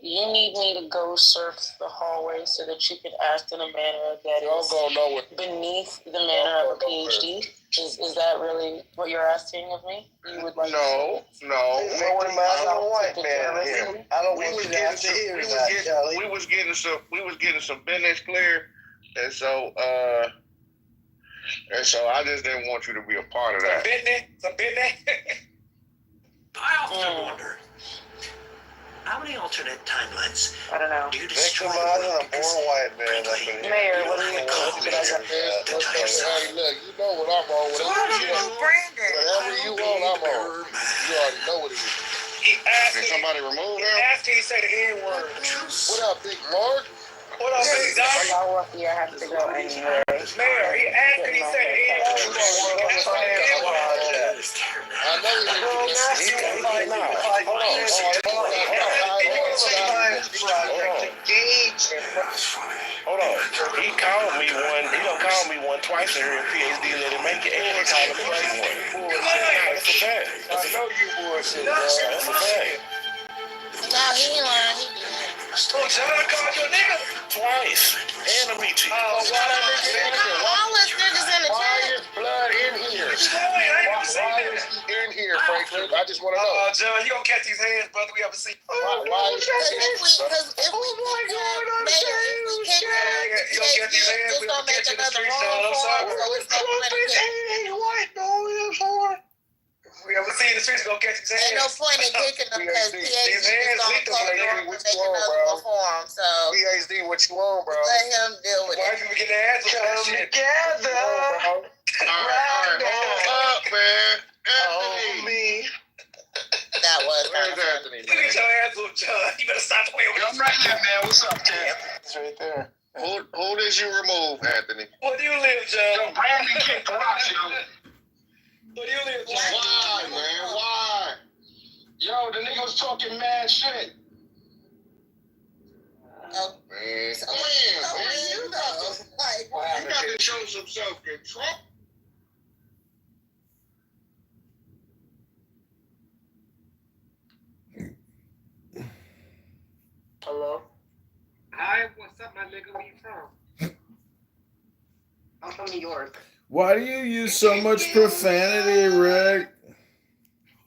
You need me to go surf the hallway so that you can act in a manner that is beneath the manner of a PhD? Is that really what you're asking of me? You would like No. I'm a white man here. I don't want you to have to hear that, Kelly. We was getting some business clear, and so I just didn't want you to be a part of that. Some business. I often wonder, how many alternate timelines I don't know. do you Next to destroy? mine, I'm born white man up in here. Mayor, what do you Hey, look, you know what I'm on. Brandon. Whatever you want, I'm on. You already know what it is. He asked Did me, somebody remove he him? asked me, he said the N-word. What up, Big Mark? What up, Big Dog? Y'all want you have to go anyway. Mayor, he asked me, he said the N-word. I know you didn't. Hold on. He called me one. He done called me one twice in here. PhD let him make it, and he called him one. That's a fact. I know you bullshit. That's a fact. No, he ain't lying. He did. Oh, John, I called you a nigga. Twice. And a meeting. All us niggas in the Why chat. is blood in here? Why is he in here, Franklin? I just want to know. John, you gonna catch these hands, brother. We ever see. Why is Because if we kick him, it's gonna make another wrong form, so it's no point in kicking. We ever see the streets gonna catch his hands. Ain't no point in kicking them because PhD is gonna close the door and make you on, another bro? reform. So PhD, what you on, bro? let him deal with Why it. you get their hands on that shit? Together. All right, hold up, man. Anthony. That was Where's Anthony, Look at man? your hands on John. You better stop playing with I'm right here, man. What's up, Ted? It's right there. Who did you remove, Anthony? Where do you live, John? Brandon kicked the rocks, yo. Where do you live, John? Why, man? Why? Yo, the nigga was talking mad shit. Oh, Man, so man, you know, like, you got to show some self-control. Hello? Hi, what's up, my nigga? Where you from? I'm from New York. Why do you use so much profanity, Rick?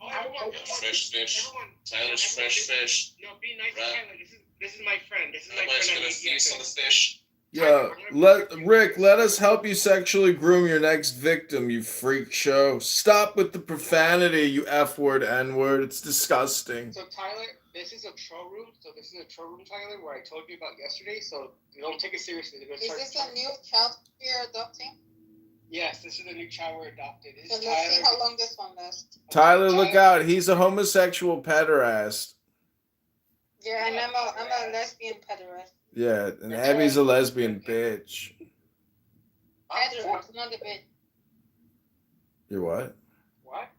I Fresh fish. Tyler's fresh fish. No, be nice to Tyler. This is my friend. This is my Everybody's friend. gonna feast on the fish. Yeah, let us help you sexually groom your next victim, you freak show. Stop with the profanity, you F-word, N-word. It's disgusting. So Tyler, this is a troll room. So this is a troll room, Tyler, where I told you about yesterday. So don't take it seriously. Is this a new child you're adopting? Yes, this is a new child we're adopted. This So is let's Tyler. see how long this one lasts. Tyler, look out. He's a homosexual pederast. Yeah, and I'm a lesbian pederast. Yeah, and Abby's a lesbian bitch. Pederast, not a bitch. You're what? What?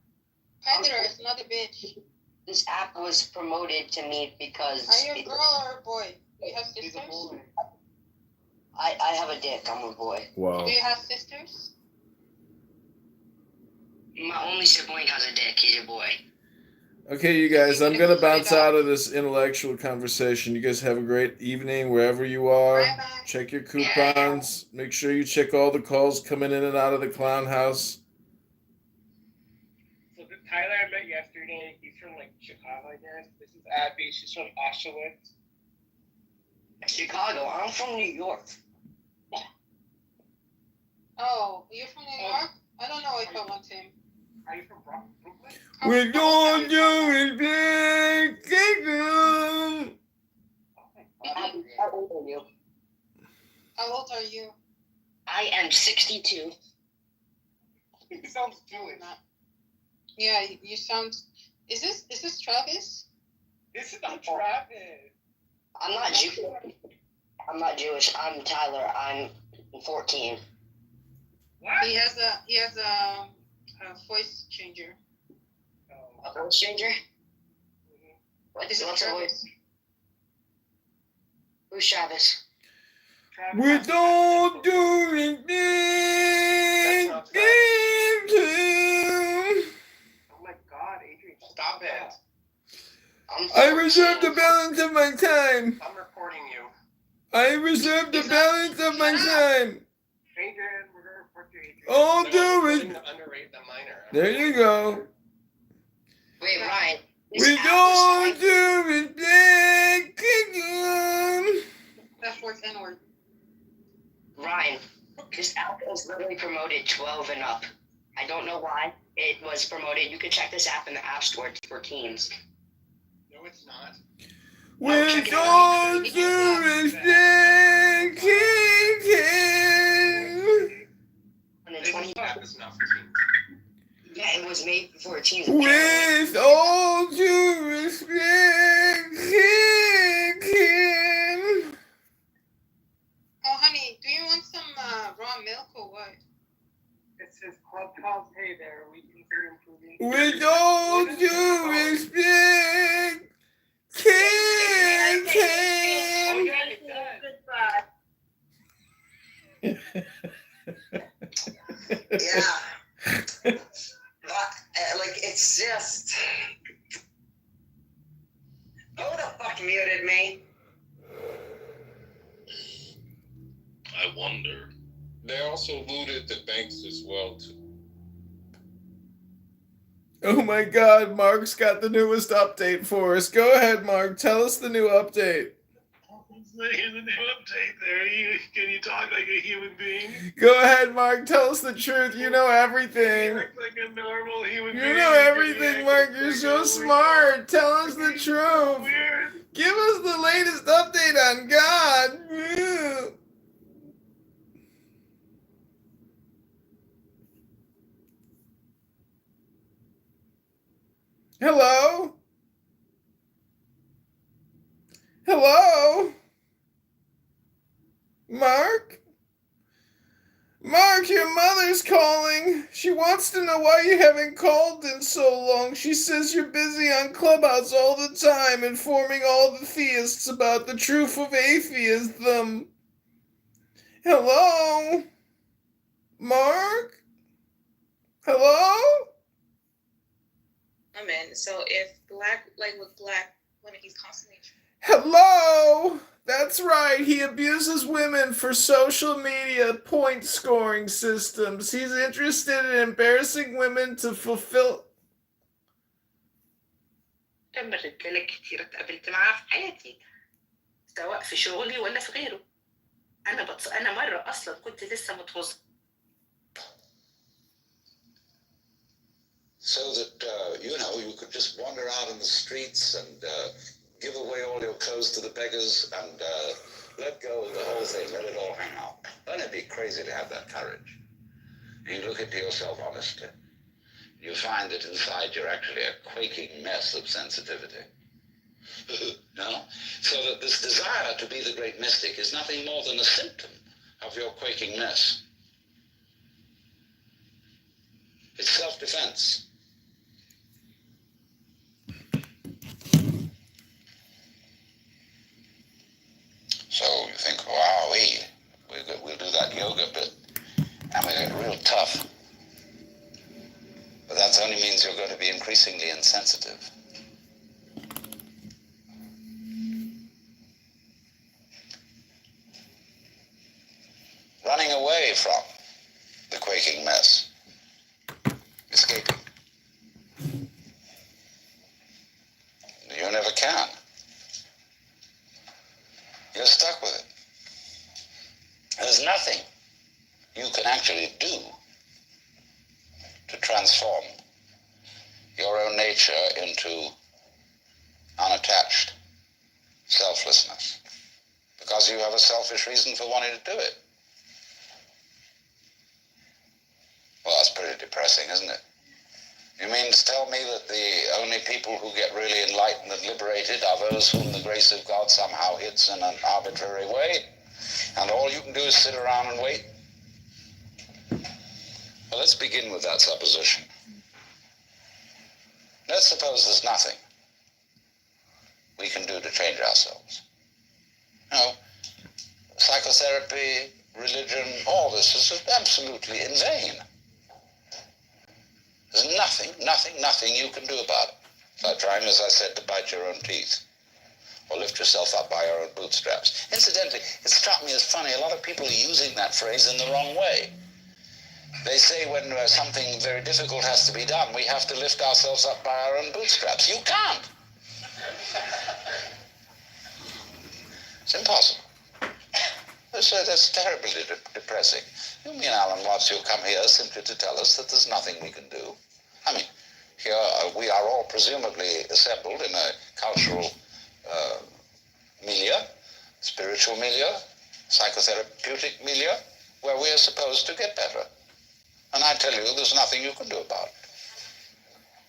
Pederast, not a bitch. This app was promoted to me because... Are you a girl or a boy? Do you have sisters? I have a dick. I'm a boy. Wow. Do you have sisters? My only sibling has a dick. He's a boy. Okay, you guys, I'm going to bounce out of this intellectual conversation. You guys have a great evening wherever you are. Check your coupons. Make sure you check all the calls coming in and out of the clown house. So the Tyler I met yesterday, he's from like Chicago, I guess. This is Abby. She's from Auschwitz. Chicago. I'm from New York. Oh, you're from New York? I don't know if I want him. Are you from Brooklyn? We're going to big kingdom. How old are you? How old are you? I am 62. It sounds Jewish. Yeah, you sound. Is this Travis? This is not Travis. I'm not Jewish. I'm not Jewish. I'm Tyler. I'm 14. What? He has a voice changer. A voice changer? This is What's a Travis. voice? Who's Travis? We don't do anything. Oh my God, Adrian, stop it. I reserve the balance of my time. I'm recording you. I reserve the balance of my time. Adrian, we're gonna report you, Adrian. All do is. Underrate the minor. There you go. Wait, Ryan. We don't do it big kingdom. That's word N-word. Ryan, this app was literally promoted 12 and up. I don't know why it was promoted. You can check this app in the App Store for teens. No, it's not. We don't do it big kingdom. This app is not for teens. Yeah, it was made for teens. With all due respect, kingdom. Oh, honey, do you want some raw milk or what? It says Clubhouse. Hey there, we consider improving. With all due respect, Yeah. Like, it's just. Who the fuck muted me? I wonder. They also looted the banks as well, too. Oh my God, Mark's got the newest update for us. Go ahead, Mark. Tell us the new update. In the new update there, can you talk like a human being? Go ahead, Mark. Tell us the truth. You know everything. You act like a normal human being. You know everything, Mark. You're so smart. Tell us the truth. Give us the latest update on God. Hello? Hello? Mark? Mark, your mother's calling. She wants to know why you haven't called in so long. She says you're busy on Clubhouse all the time, informing all the theists about the truth of atheism. Hello? Mark? Hello? I'm in. So if black, like with black women, he's constantly. Hello? That's right. He abuses women for social media point scoring systems. He's interested in embarrassing women to fulfill. من الرجالة كتير اتقابلت معاها في حياتي، سواء في شغلي ولا في غيره. أنا مرة أصلا كنت لسه متوظفة. So that, you could just wander out in the streets and give away all your clothes to the beggars and let go of the whole thing, let it all hang out. Wouldn't it be crazy to have that courage? You look into yourself honestly. You find that inside you're actually a quaking mess of sensitivity. No? So that this desire to be the great mystic is nothing more than a symptom of your quaking mess. It's self-defense. So you think, wow, we'll do that yoga bit, and we get real tough. But that only means you're going to be increasingly insensitive. Running away from the quaking mess. Escaping. You never can. You're stuck with it. There's nothing you can actually do to transform your own nature into unattached selflessness, because you have a selfish reason for wanting to do it. Well, that's pretty depressing, isn't it? You mean to tell me that the only people who get really enlightened and liberated are those whom the grace of God somehow hits in an arbitrary way, and all you can do is sit around and wait? Well, let's begin with that supposition. Let's suppose there's nothing we can do to change ourselves. Psychotherapy, religion, all this is absolutely in vain. There's nothing you can do about it. It's like trying, as I said, to bite your own teeth or lift yourself up by your own bootstraps. Incidentally, it struck me as funny, a lot of people are using that phrase in the wrong way. They say when something very difficult has to be done, we have to lift ourselves up by our own bootstraps. You can't. It's impossible. That's terribly depressing. You mean, Alan Watts, you come here simply to tell us that there's nothing we can do? I mean, here we are all presumably assembled in a cultural milieu, spiritual milieu, psychotherapeutic milieu, where we are supposed to get better. And I tell you, there's nothing you can do about it.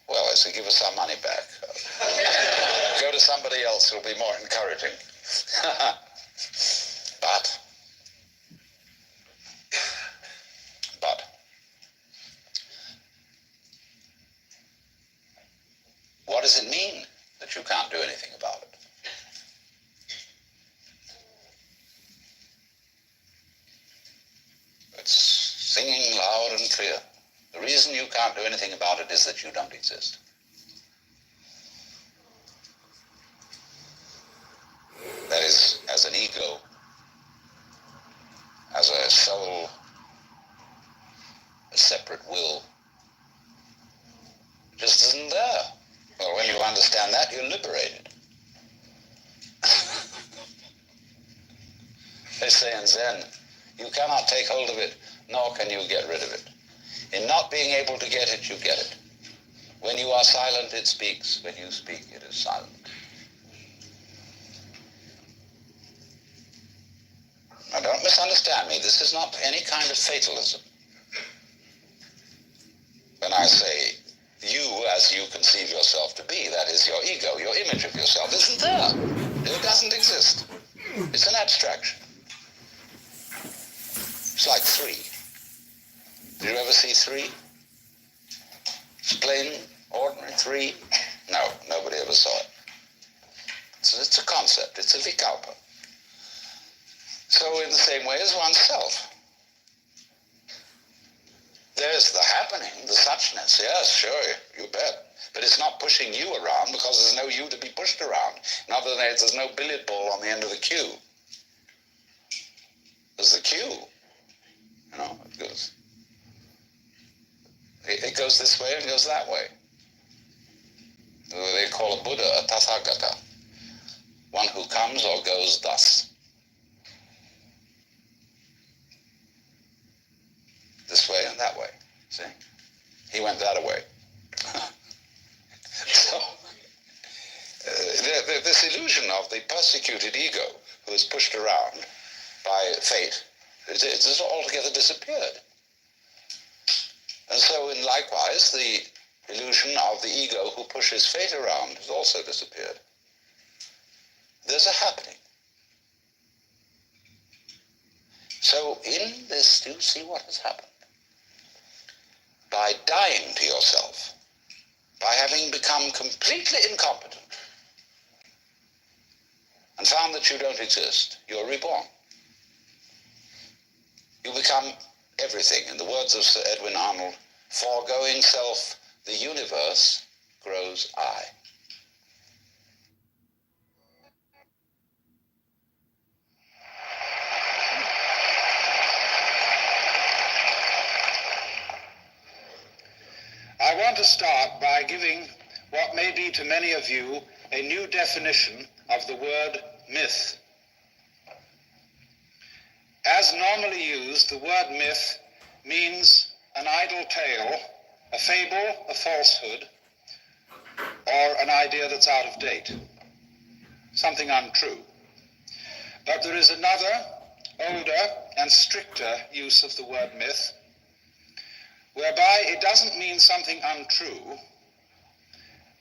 Well, I say, give us our money back. Go to somebody else who'll be more encouraging. But what does it mean that you can't do anything about it? It's singing loud and clear. The reason you can't do anything about it is that you don't exist. That is, as an ego, as a soul, a separate will, it just isn't there. Well, when you understand that, you're liberated. They say in Zen, you cannot take hold of it, nor can you get rid of it. In not being able to get it, you get it. When you are silent, it speaks. When you speak, it is silent. Now, don't misunderstand me. This is not any kind of fatalism. When I say you as you conceive yourself to be, that is your ego, your image of yourself, isn't there. It doesn't exist. It's an abstraction. It's like 3. Did you ever see 3? It's plain, ordinary 3? No, nobody ever saw it. So it's a concept. It's a vikalpa. So in the same way as oneself. There's the happening, the suchness. Yes, sure, you bet. But it's not pushing you around because there's no you to be pushed around. In other words, there's no billiard ball on the end of the cue. There's the cue. It goes this way and goes that way. They call a Buddha a Tathagata, one who comes or goes thus. This way and that way, see? He went that way. So, this illusion of the persecuted ego who is pushed around by fate, it has altogether disappeared. And so, likewise, the illusion of the ego who pushes fate around has also disappeared. There's a happening. So, in this, do you see what has happened? By dying to yourself, by having become completely incompetent, and found that you don't exist, you're reborn. You become everything. In the words of Sir Edwin Arnold, foregoing self, the universe grows I. I want to start by giving what may be to many of you a new definition of the word myth. As normally used, the word myth means an idle tale, a fable, a falsehood, or an idea that's out of date, something untrue. But there is another, older and stricter use of the word myth, whereby it doesn't mean something untrue,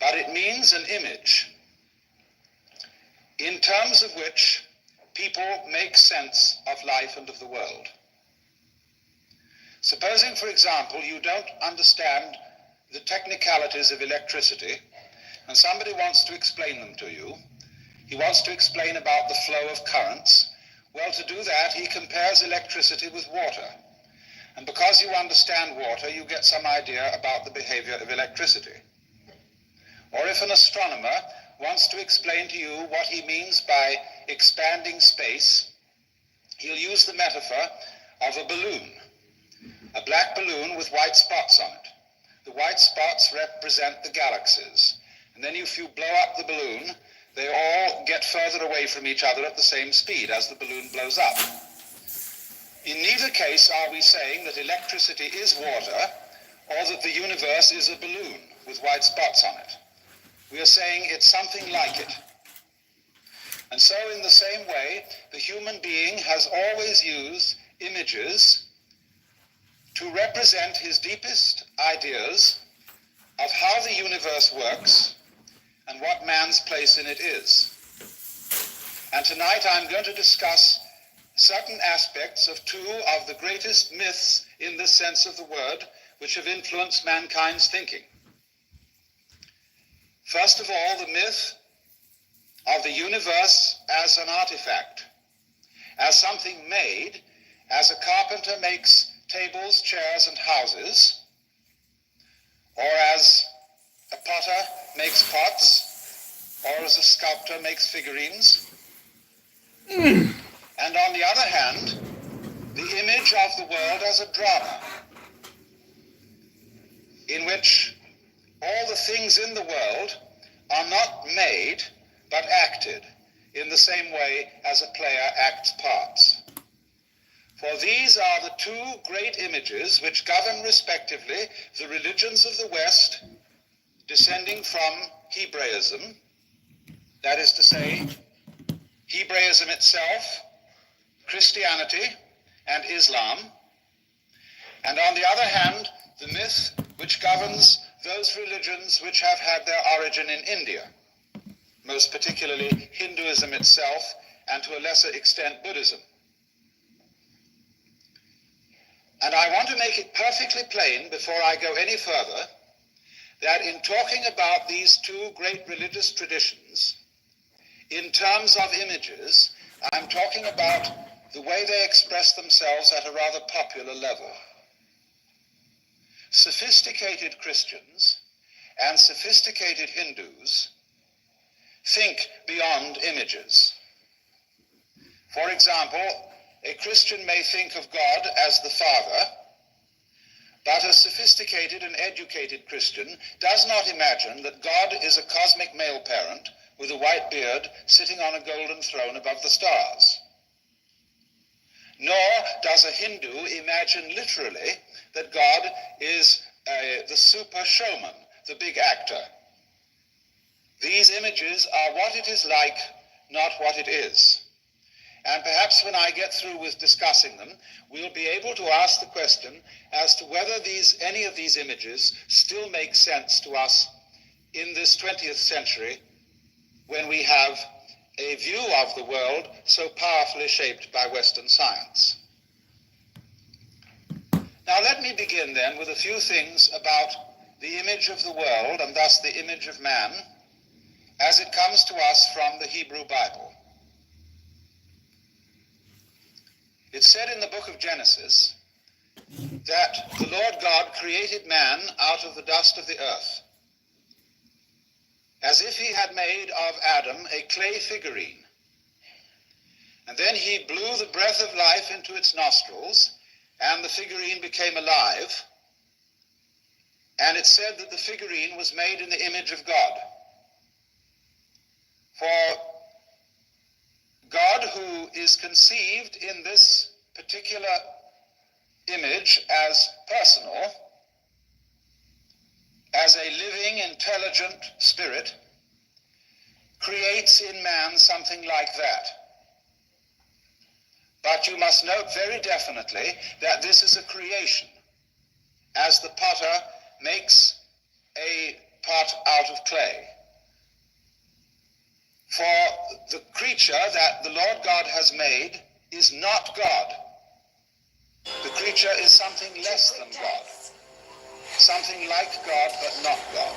but it means an image in terms of which people make sense of life and of the world. Supposing, for example, you don't understand the technicalities of electricity, and somebody wants to explain them to you. He wants to explain about the flow of currents. Well, to do that, he compares electricity with water. And because you understand water, you get some idea about the behavior of electricity. Or if an astronomer wants to explain to you what he means by expanding space, he'll use the metaphor of a balloon, a black balloon with white spots on it. The white spots represent the galaxies. And then if you blow up the balloon, they all get further away from each other at the same speed as the balloon blows up. In neither case are we saying that electricity is water or that the universe is a balloon with white spots on it. We are saying it's something like it. And so in the same way, the human being has always used images to represent his deepest ideas of how the universe works and what man's place in it is. And tonight I'm going to discuss certain aspects of two of the greatest myths in this sense of the word, which have influenced mankind's thinking. First of all, the myth of the universe as an artifact, as something made, as a carpenter makes tables, chairs, and houses, or as a potter makes pots, or as a sculptor makes figurines. And on the other hand, the image of the world as a drama, in which all the things in the world are not made, but acted, in the same way as a player acts parts. For these are the two great images which govern respectively the religions of the West, descending from Hebraism, that is to say, Hebraism itself, Christianity, and Islam, and on the other hand, the myth which governs those religions which have had their origin in India, most particularly Hinduism itself, and to a lesser extent Buddhism. And I want to make it perfectly plain, before I go any further, that in talking about these two great religious traditions, in terms of images, I'm talking about the way they express themselves at a rather popular level. Sophisticated Christians and sophisticated Hindus think beyond images. For example, a Christian may think of God as the Father, But a sophisticated and educated Christian does not imagine that God is a cosmic male parent with a white beard sitting on a golden throne above the stars. Nor does a Hindu imagine literally that God is the super showman, the big actor. These images are what it is like, not what it is. And perhaps when I get through with discussing them, we'll be able to ask the question as to whether any of these images still make sense to us in this 20th century when we have a view of the world so powerfully shaped by Western science. Now let me begin then with a few things about the image of the world and thus the image of man as it comes to us from the Hebrew Bible. It's said in the book of Genesis that the Lord God created man out of the dust of the earth, as if he had made of Adam a clay figurine. And then he blew the breath of life into its nostrils, and the figurine became alive. And it said that the figurine was made in the image of God. For God, who is conceived in this particular image as personal, as a living, intelligent spirit, creates in man something like that. But you must note very definitely that this is a creation, as the potter makes a pot out of clay. For the creature that the Lord God has made is not God. The creature is something less than God. Something like God, but not God.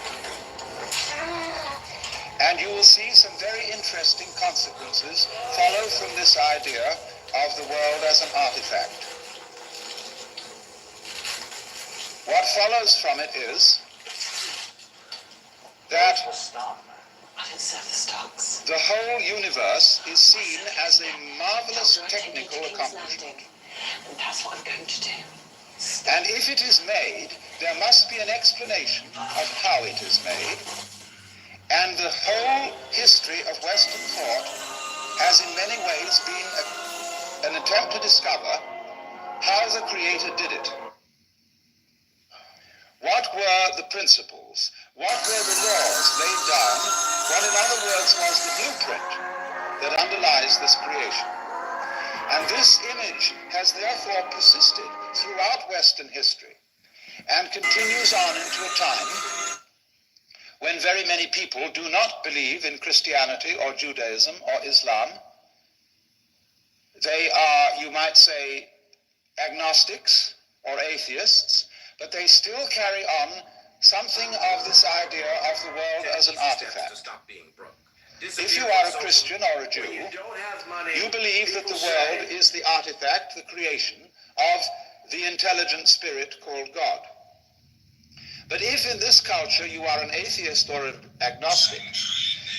And you will see some very interesting consequences follow from this idea of the world as an artifact. What follows from it is that the whole universe is seen as a marvelous technical accomplishment. And that's what I'm going to do. And if it is made, there must be an explanation of how it is made. And the whole history of Western thought has in many ways been an attempt to discover how the Creator did it. What were the principles? What were the laws laid down? What, in other words, was the blueprint that underlies this creation? And this image has therefore persisted throughout Western history and continues on into a time when very many people do not believe in Christianity or Judaism or Islam. They are, you might say, agnostics or atheists, but they still carry on something of this idea of the world as an artifact. If you are a Christian or a Jew, you believe that the world is the artifact, the creation of the intelligent spirit called God. But if in this culture you are an atheist or an agnostic,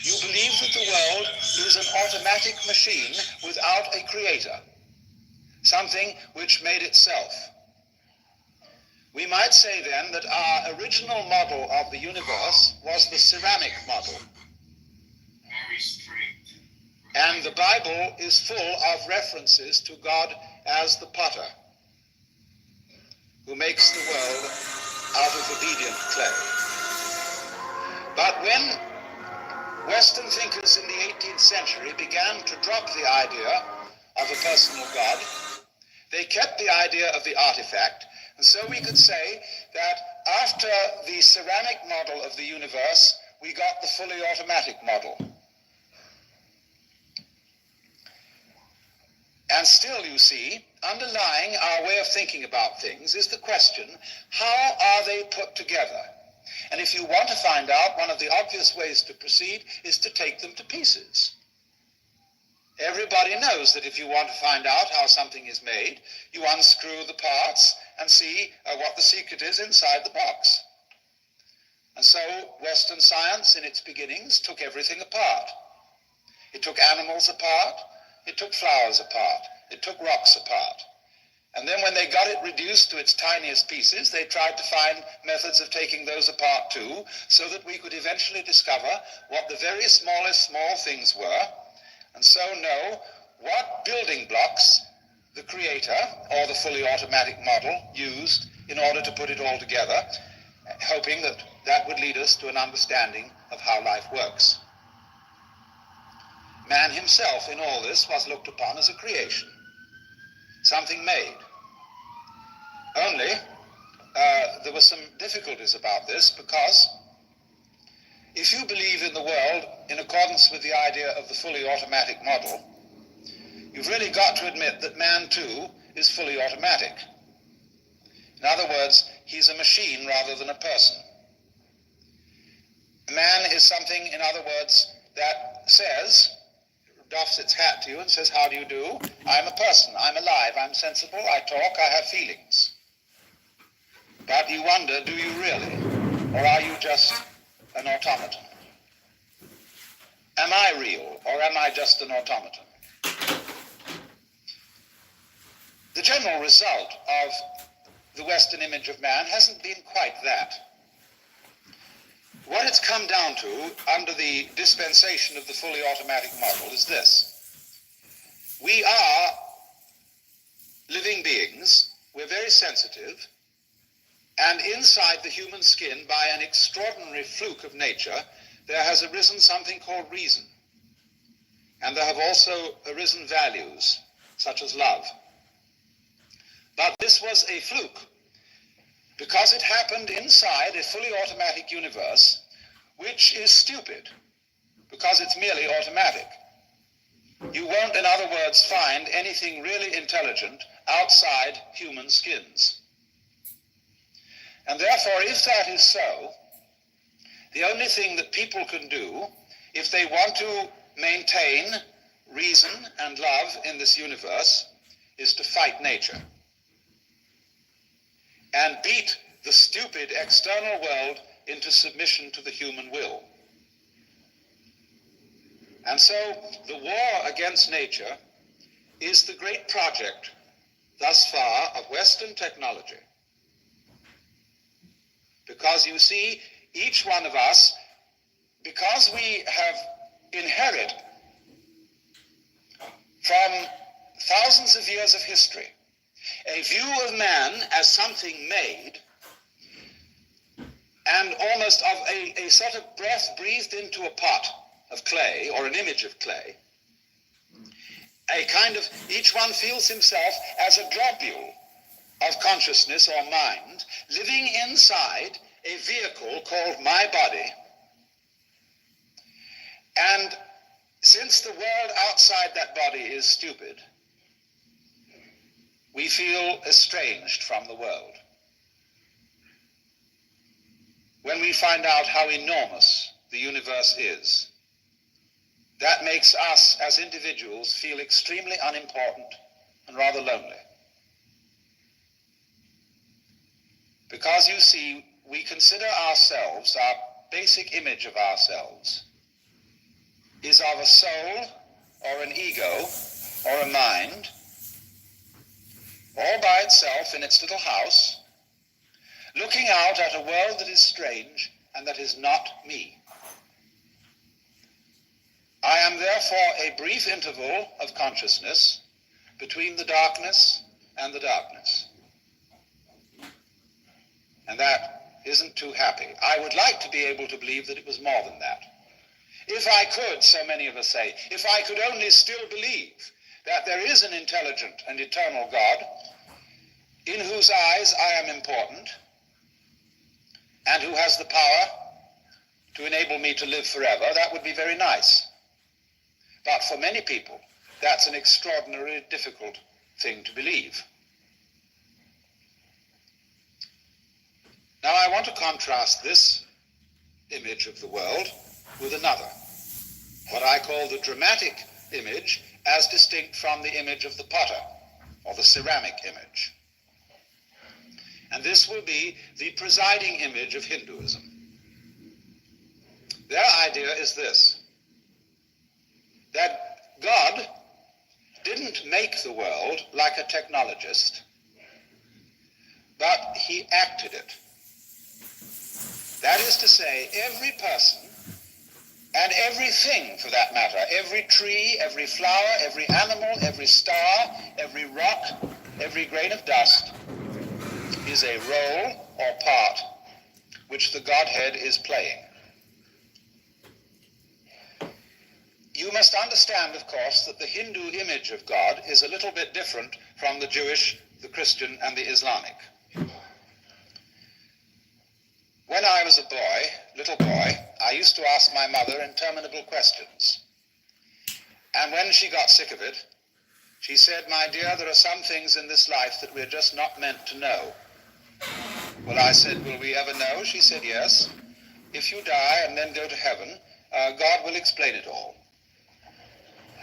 you believe that the world is an automatic machine without a creator, something which made itself. We might say then that our original model of the universe was the ceramic model. And the Bible is full of references to God as the potter, who makes the world out of obedient clay. But when Western thinkers in the 18th century began to drop the idea of a personal God, they kept the idea of the artifact. And so we could say that after the ceramic model of the universe, we got the fully automatic model. And still, you see, underlying our way of thinking about things is the question, how are they put together? And if you want to find out, one of the obvious ways to proceed is to take them to pieces. Everybody knows that if you want to find out how something is made, you unscrew the parts and see what the secret is inside the box. And so Western science in its beginnings took everything apart. It took animals apart. It took flowers apart. It took rocks apart. And then when they got it reduced to its tiniest pieces, they tried to find methods of taking those apart too, so that we could eventually discover what the very smallest small things were, and so know what building blocks the creator, or the fully automatic model, used in order to put it all together, hoping that that would lead us to an understanding of how life works. Man himself in all this was looked upon as a creation, something made. Only, there were some difficulties about this, because if you believe in the world in accordance with the idea of the fully automatic model, you've really got to admit that man too is fully automatic. In other words, he's a machine rather than a person. Man is something, in other words, that says, doffs its hat to you and says, how do you do? I'm a person, I'm alive, I'm sensible, I talk, I have feelings. But you wonder, do you really? Or are you just an automaton? Am I real, or am I just an automaton? The general result of the Western image of man hasn't been quite that. What it's come down to under the dispensation of the fully automatic model is this. We are living beings, we're very sensitive, and inside the human skin, by an extraordinary fluke of nature, there has arisen something called reason. And there have also arisen values, such as love. But this was a fluke, because it happened inside a fully automatic universe, which is stupid, because it's merely automatic. You won't, in other words, find anything really intelligent outside human skins. And therefore, if that is so, the only thing that people can do, if they want to maintain reason and love in this universe, is to fight nature and beat the stupid external world into submission to the human will. And so the war against nature is the great project thus far of Western technology. Because you see, each one of us, because we have inherited from thousands of years of history a view of man as something made, and almost of a sort of breath breathed into a pot of clay, or an image of clay, a kind of, each one feels himself as a globule of consciousness or mind, living inside a vehicle called my body. And since the world outside that body is stupid, we feel estranged from the world. When we find out how enormous the universe is, that makes us as individuals feel extremely unimportant and rather lonely. Because you see, we consider ourselves, our basic image of ourselves, is of a soul or an ego or a mind, all by itself in its little house, looking out at a world that is strange and that is not me. I am therefore a brief interval of consciousness between the darkness and the darkness. And that isn't too happy. I would like to be able to believe that it was more than that. If I could, so many of us say, if I could only still believe that there is an intelligent and eternal God in whose eyes I am important and who has the power to enable me to live forever, that would be very nice. But for many people, that's an extraordinarily difficult thing to believe. Now I want to contrast this image of the world with another, what I call the dramatic image as distinct from the image of the potter, or the ceramic image. And this will be the presiding image of Hinduism. Their idea is this, that God didn't make the world like a technologist but he acted it. That is to say, every person, and everything for that matter, every tree, every flower, every animal, every star, every rock, every grain of dust, is a role or part which the Godhead is playing. You must understand, of course, that the Hindu image of God is a little bit different from the Jewish, the Christian, and the Islamic. When I was a boy, little boy, I used to ask my mother interminable questions. And when she got sick of it, she said, "My dear, there are some things in this life that we're just not meant to know." Well, I said, "Will we ever know?" She said, "Yes. If you die and then go to heaven, God will explain it all."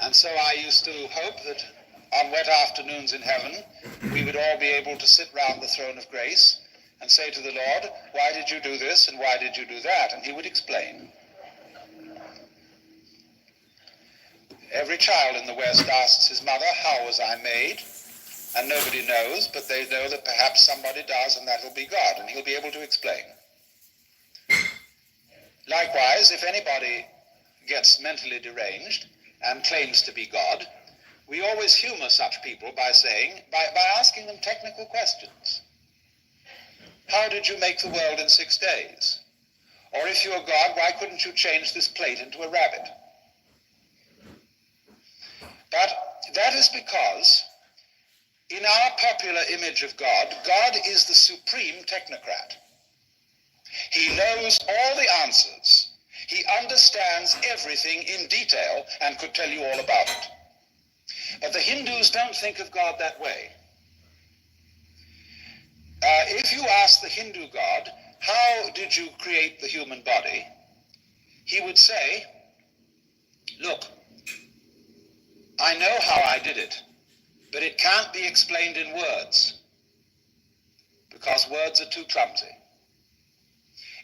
And so I used to hope that on wet afternoons in heaven, we would all be able to sit round the throne of grace and say to the Lord, "Why did you do this and why did you do that?" And he would explain. Every child in the West asks his mother, "How was I made?" And nobody knows, but they know that perhaps somebody does, and that'll be God, and he'll be able to explain. Likewise, if anybody gets mentally deranged and claims to be God, we always humor such people by asking them technical questions. How did you make the world in 6 days? Or if you're God, why couldn't you change this plate into a rabbit? But that is because in our popular image of God, God is the supreme technocrat. He knows all the answers. He understands everything in detail and could tell you all about it. But the Hindus don't think of God that way. If you ask the Hindu God, "How did you create the human body?" he would say, "Look, I know how I did it, but it can't be explained in words, because words are too clumsy.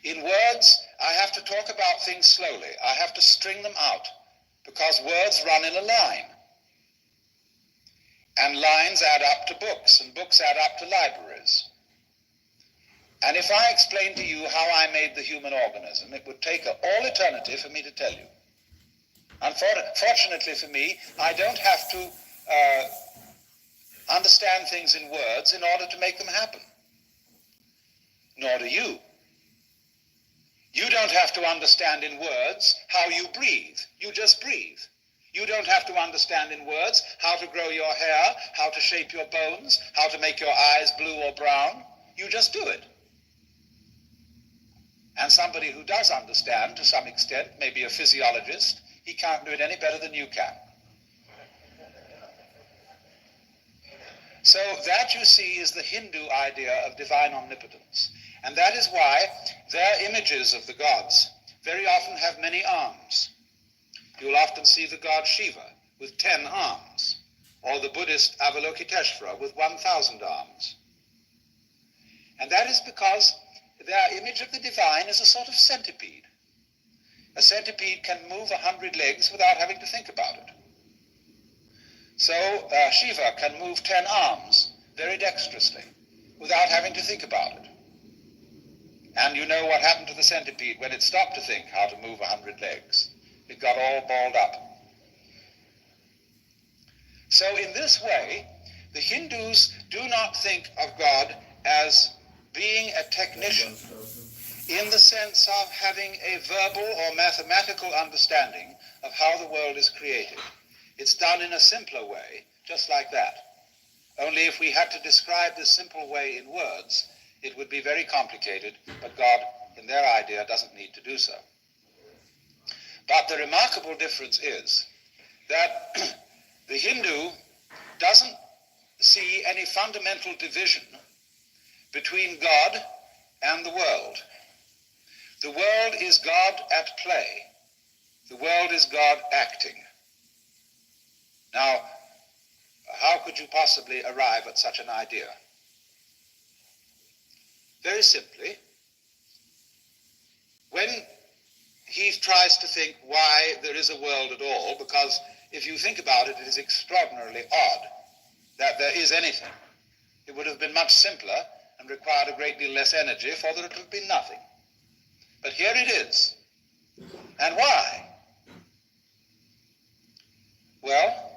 In words, I have to talk about things slowly. I have to string them out, because words run in a line. And lines add up to books, and books add up to libraries. And if I explained to you how I made the human organism, it would take all eternity for me to tell you. Unfortunately for me, I don't have to understand things in words in order to make them happen. Nor do you. You don't have to understand in words how you breathe. You just breathe. You don't have to understand in words how to grow your hair, how to shape your bones, how to make your eyes blue or brown. You just do it. And somebody who does understand to some extent, maybe a physiologist, he can't do it any better than you can. So that, you see, is the Hindu idea of divine omnipotence. And that is why their images of the gods very often have many arms. You'll often see the god Shiva with 10 arms, or the Buddhist Avalokiteshvara with 1,000 arms. And that is because their image of the divine is a sort of centipede. A centipede can move 100 legs without having to think about it. So Shiva can move 10 arms very dexterously without having to think about it. And you know what happened to the centipede when it stopped to think how to move 100 legs. It got all balled up. So in this way, the Hindus do not think of God as being a technician in the sense of having a verbal or mathematical understanding of how the world is created. It's done in a simpler way, just like that. Only if we had to describe this simple way in words, it would be very complicated, but God, in their idea, doesn't need to do so. But the remarkable difference is that the Hindu doesn't see any fundamental division between God and the world. The world is God at play. The world is God acting. Now, how could you possibly arrive at such an idea? Very simply, when he tries to think why there is a world at all, because if you think about it, it is extraordinarily odd that there is anything. It would have been much simpler and required a great deal less energy, for there would have been nothing. But here it is. And why? Well,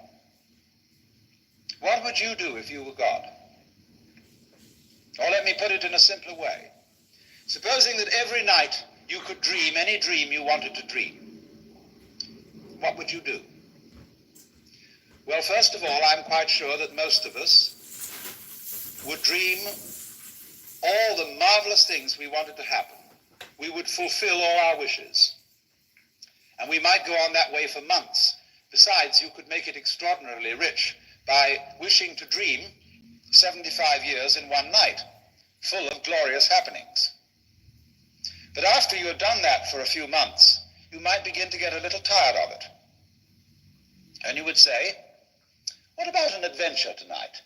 what would you do if you were God? Or let me put it in a simpler way. Supposing that every night you could dream any dream you wanted to dream, what would you do? Well, first of all, I'm quite sure that most of us would dream all the marvelous things we wanted to happen. We would fulfill all our wishes. And we might go on that way for months. Besides, you could make it extraordinarily rich by wishing to dream 75 years in one night, full of glorious happenings. But after you had done that for a few months, you might begin to get a little tired of it. And you would say, what about an adventure tonight,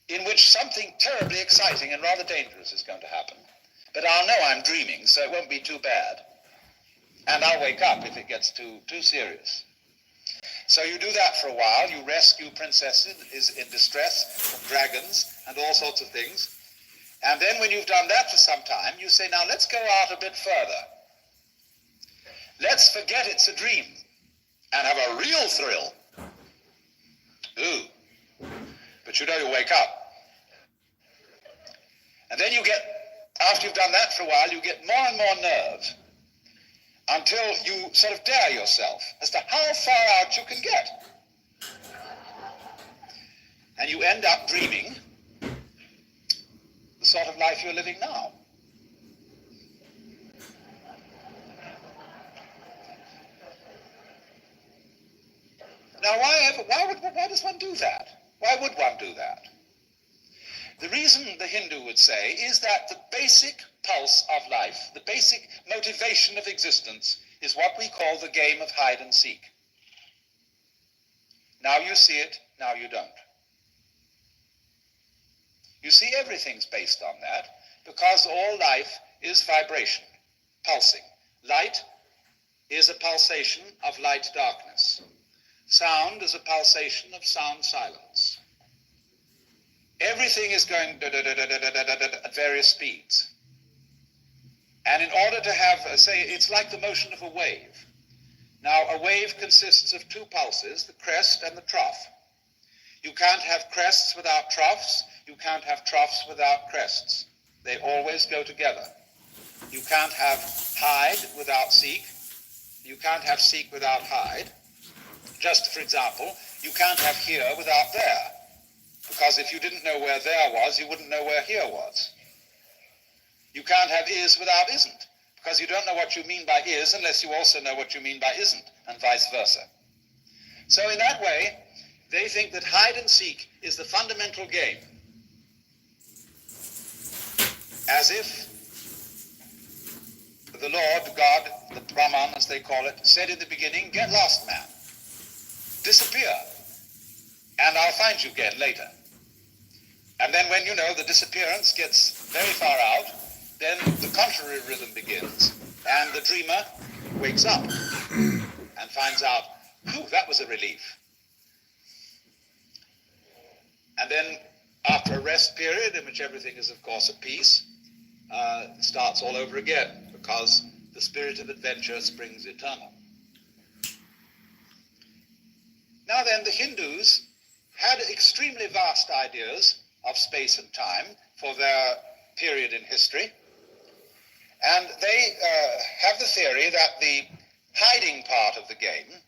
in which something terribly exciting and rather dangerous is going to happen? But I'll know I'm dreaming, so it won't be too bad. And I'll wake up if it gets too serious. So you do that for a while. You rescue princesses in distress from dragons and all sorts of things. And then when you've done that for some time, you say, now let's go out a bit further. Let's forget it's a dream and have a real thrill. Ooh. But you know you wake up. And then you get, after you've done that for a while, you get more and more nerve until you sort of dare yourself as to how far out you can get. And you end up dreaming the sort of life you're living now. Now, why does one do that? Why would one do that? The reason, the Hindu would say, is that the basic pulse of life, the basic motivation of existence, is what we call the game of hide and seek. Now you see it, now you don't. You see, everything's based on that, because all life is vibration, pulsing. Light is a pulsation of light-darkness. Sound is a pulsation of sound-silence. Everything is going at various speeds. And in order to have, say, it's like the motion of a wave. Now, a wave consists of two pulses, the crest and the trough. You can't have crests without troughs. You can't have troughs without crests. They always go together. You can't have hide without seek. You can't have seek without hide. Just for example, you can't have here without there. Because if you didn't know where there was, you wouldn't know where here was. You can't have is without isn't, because you don't know what you mean by is unless you also know what you mean by isn't, and vice versa. So in that way, they think that hide and seek is the fundamental game. As if the Lord, God, the Brahman as they call it, said in the beginning, get lost, man. Disappear, and I'll find you again later. And then when, you know, the disappearance gets very far out, then the contrary rhythm begins, and the dreamer wakes up and finds out, whew, that was a relief. And then after a rest period, in which everything is, of course, at peace, starts all over again, because the spirit of adventure springs eternal. Now then, the Hindus had extremely vast ideas of space and time for their period in history, and they have the theory that the hiding part of the game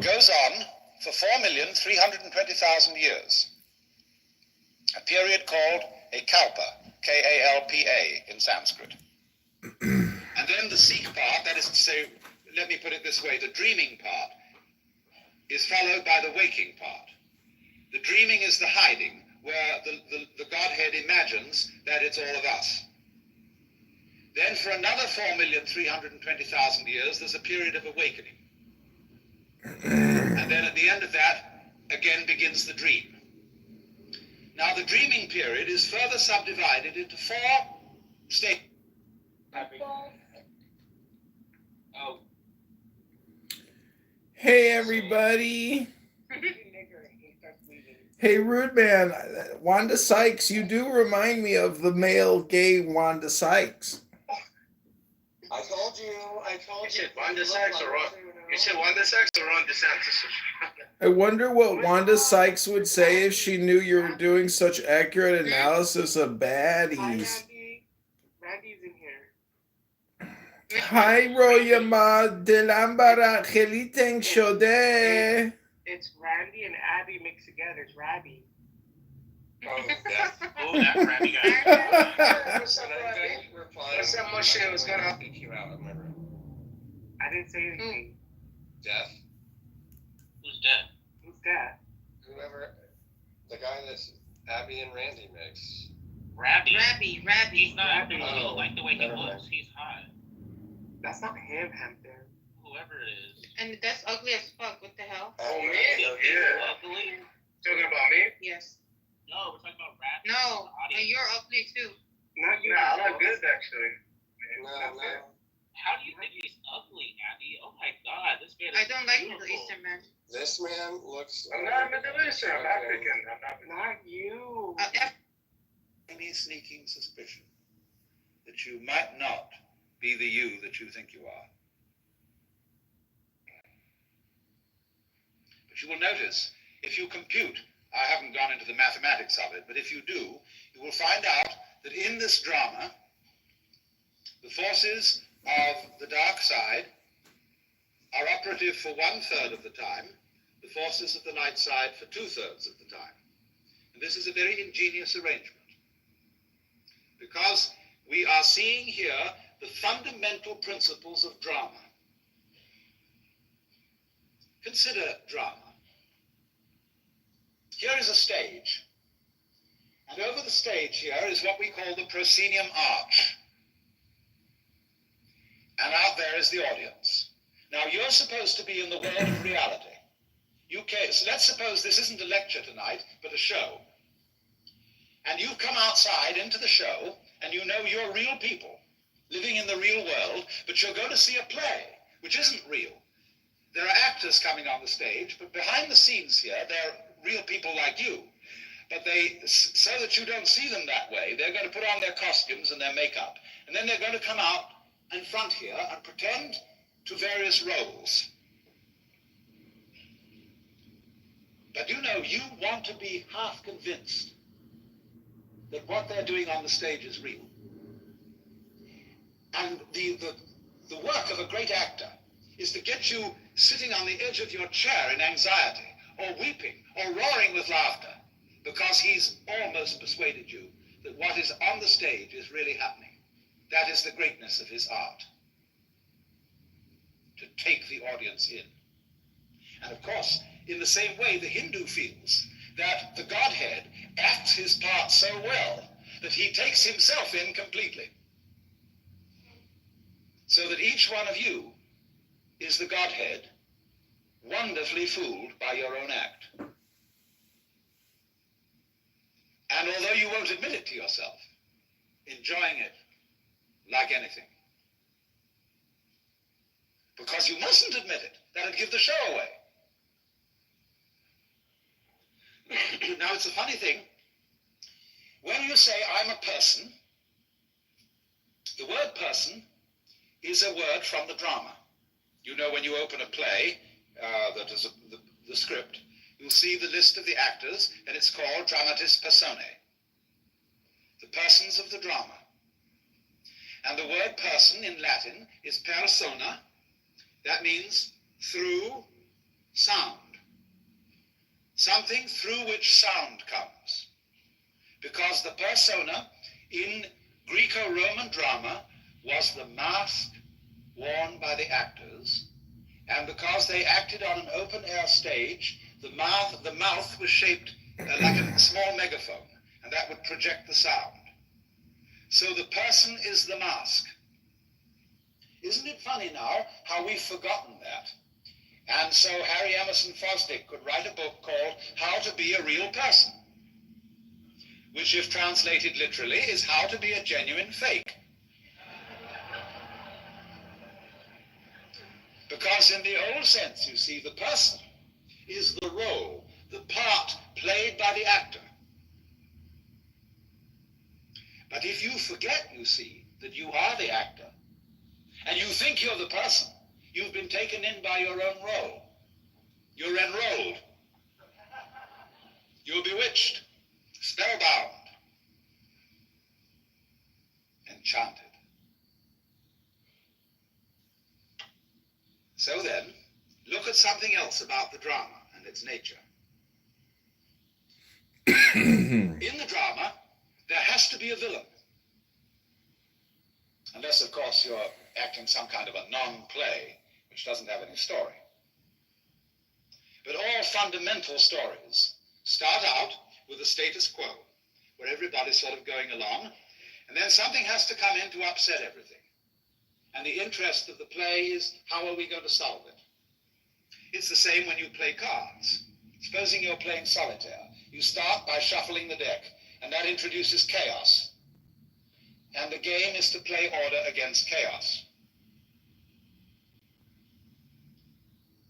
goes on for 4,320,000 years, a period called a kalpa, K-A-L-P-A in Sanskrit. And then the seek part, that is to say, let me put it this way, the dreaming part is followed by the waking part. The dreaming is the hiding, where the Godhead imagines that it's all of us. Then for another 4,320,000 years, there's a period of awakening. And then at the end of that, again begins the dream. Now the dreaming period is further subdivided into 4 stages. Hey everybody. Hey, Rude Man, Wanda Sykes, you do remind me of the male gay Wanda Sykes. I told you. You said Wanda Sykes or Ron? You said Wanda Sykes or Ron DeSantis? I wonder what Wanda Sykes would say if she knew you were doing such accurate analysis of baddies. Randy's in here. Hi, Royama Delambara Heliteng Shode. It's Randy and Abby mixed together. It's Rabby. Oh, that Rabby guy. What's up, Rabby? What's up, Moshe? What's going on? I didn't say anything. Death. Who's dead? Who's that? Whoever, the guy that's Abby and Randy mix. Rabby. Rabby. He's not. Rabby. I don't like the way he looks. He's hot. That's not him, Hampton. Whoever it is. And that's ugly as fuck. What the hell? Oh, me? Yeah. Ugly. Talking about me? Yes. No, we're talking about Rabby. No, and you're ugly too. Not you. Nah, I'm not good actually. No. How do you think he's ugly, Abby? Oh my God, this man is I don't like beautiful. Middle Eastern men. This man looks. I'm not Middle Eastern. I'm African. Not you. Any sneaking suspicion that you might not be the you that you think you are. But you will notice, if you compute, I haven't gone into the mathematics of it, but if you do, you will find out that in this drama, the forces of the dark side are operative for 1/3 of the time, the forces of the light side for 2/3 of the time. And this is a very ingenious arrangement, because we are seeing here the fundamental principles of drama. Consider drama. Here is a stage, and over the stage here is what we call the proscenium arch. And out there is the audience. Now, you're supposed to be in the world of reality. So let's suppose this isn't a lecture tonight, but a show. And you've come outside into the show, and you know you're real people living in the real world, but you're going to see a play, which isn't real. There are actors coming on the stage, but behind the scenes here, they're real people like you. But so that you don't see them that way, they're going to put on their costumes and their makeup, and then they're going to come out in front here and pretend to various roles. But you know, you want to be half convinced that what they're doing on the stage is real. And the work of a great actor is to get you sitting on the edge of your chair in anxiety, or weeping, or roaring with laughter, because he's almost persuaded you that what is on the stage is really happening. That is the greatness of his art, to take the audience in. And of course, in the same way, the Hindu feels that the Godhead acts his part so well that he takes himself in completely, so that each one of you is the Godhead, wonderfully fooled by your own act. And although you won't admit it to yourself, enjoying it like anything. Because you mustn't admit it. That'd give the show away. Now, it's a funny thing. When you say, I'm a person, the word person is a word from the drama. You know, when you open a play, that is the script, you'll see the list of the actors, and it's called dramatis personae, the persons of the drama. And the word person in Latin is persona. That means through sound. Something through which sound comes. Because the persona in Greco-Roman drama was the mask worn by the actors, and because they acted on an open-air stage, the mouth was shaped like a small megaphone, and that would project the sound. So the person is the mask. Isn't it funny now how we've forgotten that? And so Harry Emerson Fosdick could write a book called How to Be a Real Person, which, if translated literally, is How to Be a Genuine Fake. Because in the old sense, you see, the person is the role, the part played you see, that you are the actor. And you think you're the person. You've been taken in by your own role. You're enrolled. You're bewitched, spellbound, enchanted. So then, look at something else about the drama and its nature. In the drama, there has to be a villain. Unless, of course, you're acting some kind of a non-play, which doesn't have any story. But all fundamental stories start out with the status quo, where everybody's sort of going along, and then something has to come in to upset everything. And the interest of the play is, how are we going to solve it? It's the same when you play cards. Supposing you're playing solitaire. You start by shuffling the deck, and that introduces chaos. And the game is to play order against chaos.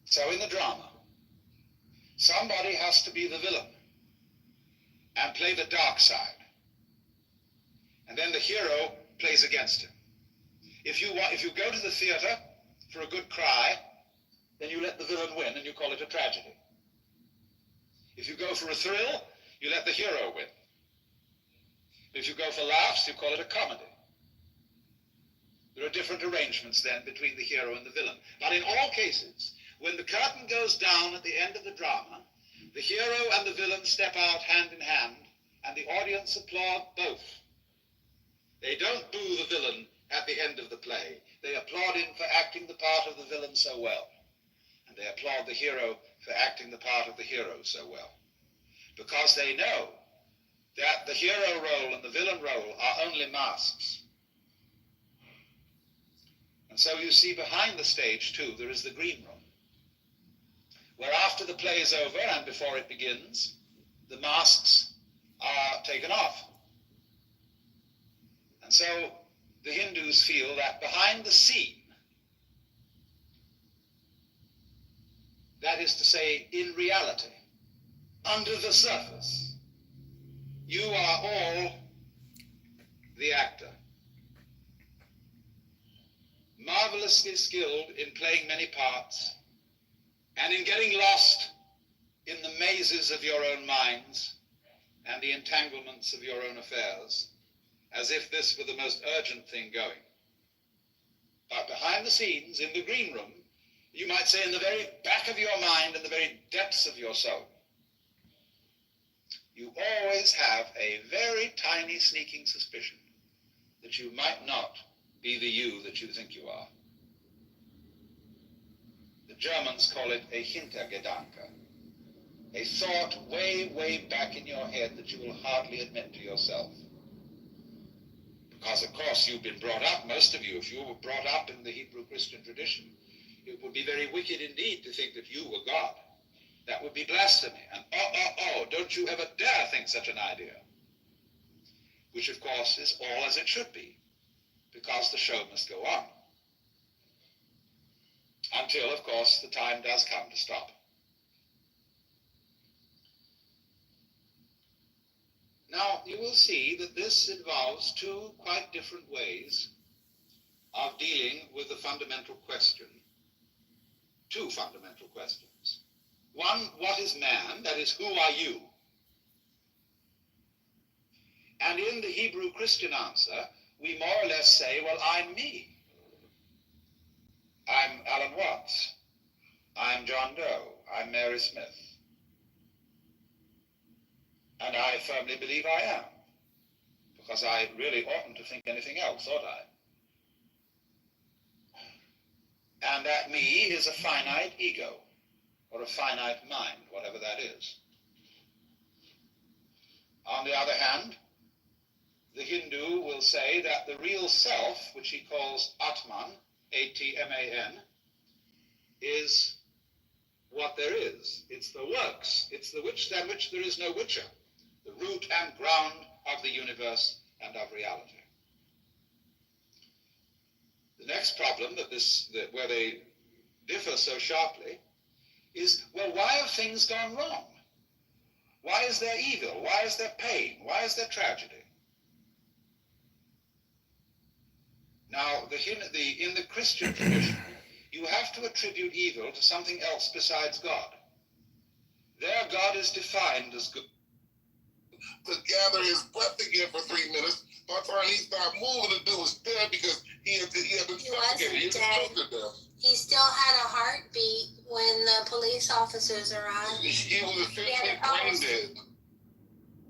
So in the drama, somebody has to be the villain and play the dark side. And then the hero plays against him. If you go to the theater for a good cry, then you let the villain win and you call it a tragedy. If you go for a thrill, you let the hero win. If you go for laughs, you call it a comedy. There are different arrangements then between the hero and the villain. But in all cases, when the curtain goes down at the end of the drama, the hero and the villain step out hand in hand, and the audience applaud both. They don't boo the villain at the end of the play. They applaud him for acting the part of the villain so well. And they applaud the hero for acting the part of the hero so well. Because they know that the hero role and the villain role are only masks. And so you see behind the stage, too, there is the green room, where after the play is over and before it begins, the masks are taken off. And so the Hindus feel that behind the scene, that is to say, in reality, under the surface, you are all the actor. Marvelously skilled in playing many parts and in getting lost in the mazes of your own minds and the entanglements of your own affairs, as if this were the most urgent thing going. But behind the scenes, in the green room, you might say in the very back of your mind and the very depths of your soul, you always have a very tiny sneaking suspicion that you might not be the you that you think you are. The Germans call it a Hintergedanke, a thought way, way back in your head that you will hardly admit to yourself. Because, of course, you've been brought up, most of you, if you were brought up in the Hebrew Christian tradition, it would be very wicked indeed to think that you were God. That would be blasphemy. And don't you ever dare think such an idea. Which, of course, is all as it should be, because the show must go on. Until, of course, the time does come to stop. Now, you will see that this involves two quite different ways of dealing with the fundamental question. Two fundamental questions. One, what is man? That is, who are you? And in the Hebrew Christian answer, we more or less say, well, I'm me. I'm Alan Watts. I'm John Doe. I'm Mary Smith. And I firmly believe I am, because I really oughtn't to think anything else, ought I? And that me is a finite ego, or a finite mind, whatever that is. On the other hand, the Hindu will say that the real self, which he calls Atman, A-T-M-A-N, is what there is. It's the works. It's the which than which there is no whicher, the root and ground of the universe and of reality. The next problem where they differ so sharply is, well, why have things gone wrong? Why is there evil? Why is there pain? Why is there tragedy? Now, in the Christian tradition, you have to attribute evil to something else besides God. There, God is defined as good. To gather his breath again for 3 minutes. By the time he stopped moving, the dude was dead because he had been suffocated. He was choked to death. He still had a heartbeat when the police officers arrived. He was essentially brain dead.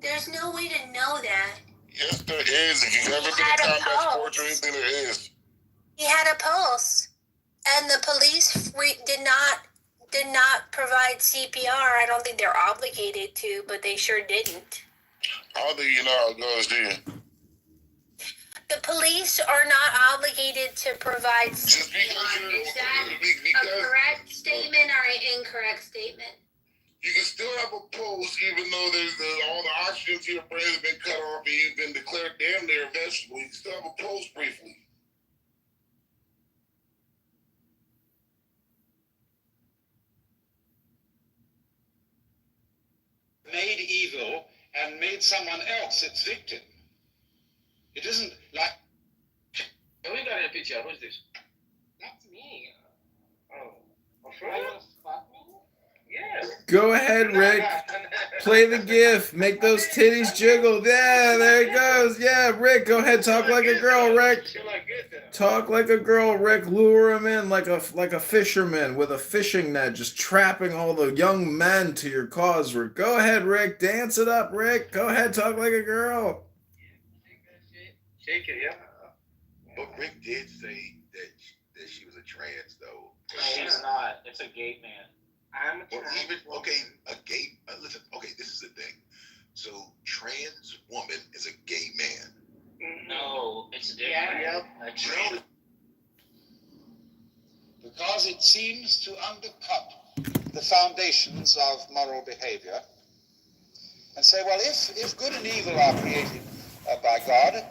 There's no way to know that. Yes, there is. If you've ever been in combat sports or anything, there is. He had a pulse, and the police did not provide CPR. I don't think they're obligated to, but they sure didn't. I don't think you know how it goes, do you? The police are not obligated to provide CPR. Is that a correct statement or an incorrect statement? You can still have a pulse even though all the oxygen to your brain has been cut off and you've been declared damn near a vegetable. You can still have a pulse briefly. Made evil and made someone else its victim. It isn't like... Can we got a picture? Who's this? That's me. Oh. Yeah. Go ahead, Rick. Play the GIF. Make those titties jiggle. Yeah, there it goes. Yeah, Rick, go ahead. Talk like a girl, Rick. Talk like a girl, Rick. Lure him in like a fisherman with a fishing net, just trapping all the young men to your cause, Rick. Go ahead, Rick. Dance it up, Rick. Go ahead. Talk like a girl. Shake it, yeah. But Rick did say that she was a trans, though. She's not. It's a gay man. I'm a trans woman. Listen, this is the thing. So, trans woman is a gay man. No, it's different. A trans. Because it seems to undercut the foundations of moral behavior and say, well, if good and evil are created by God,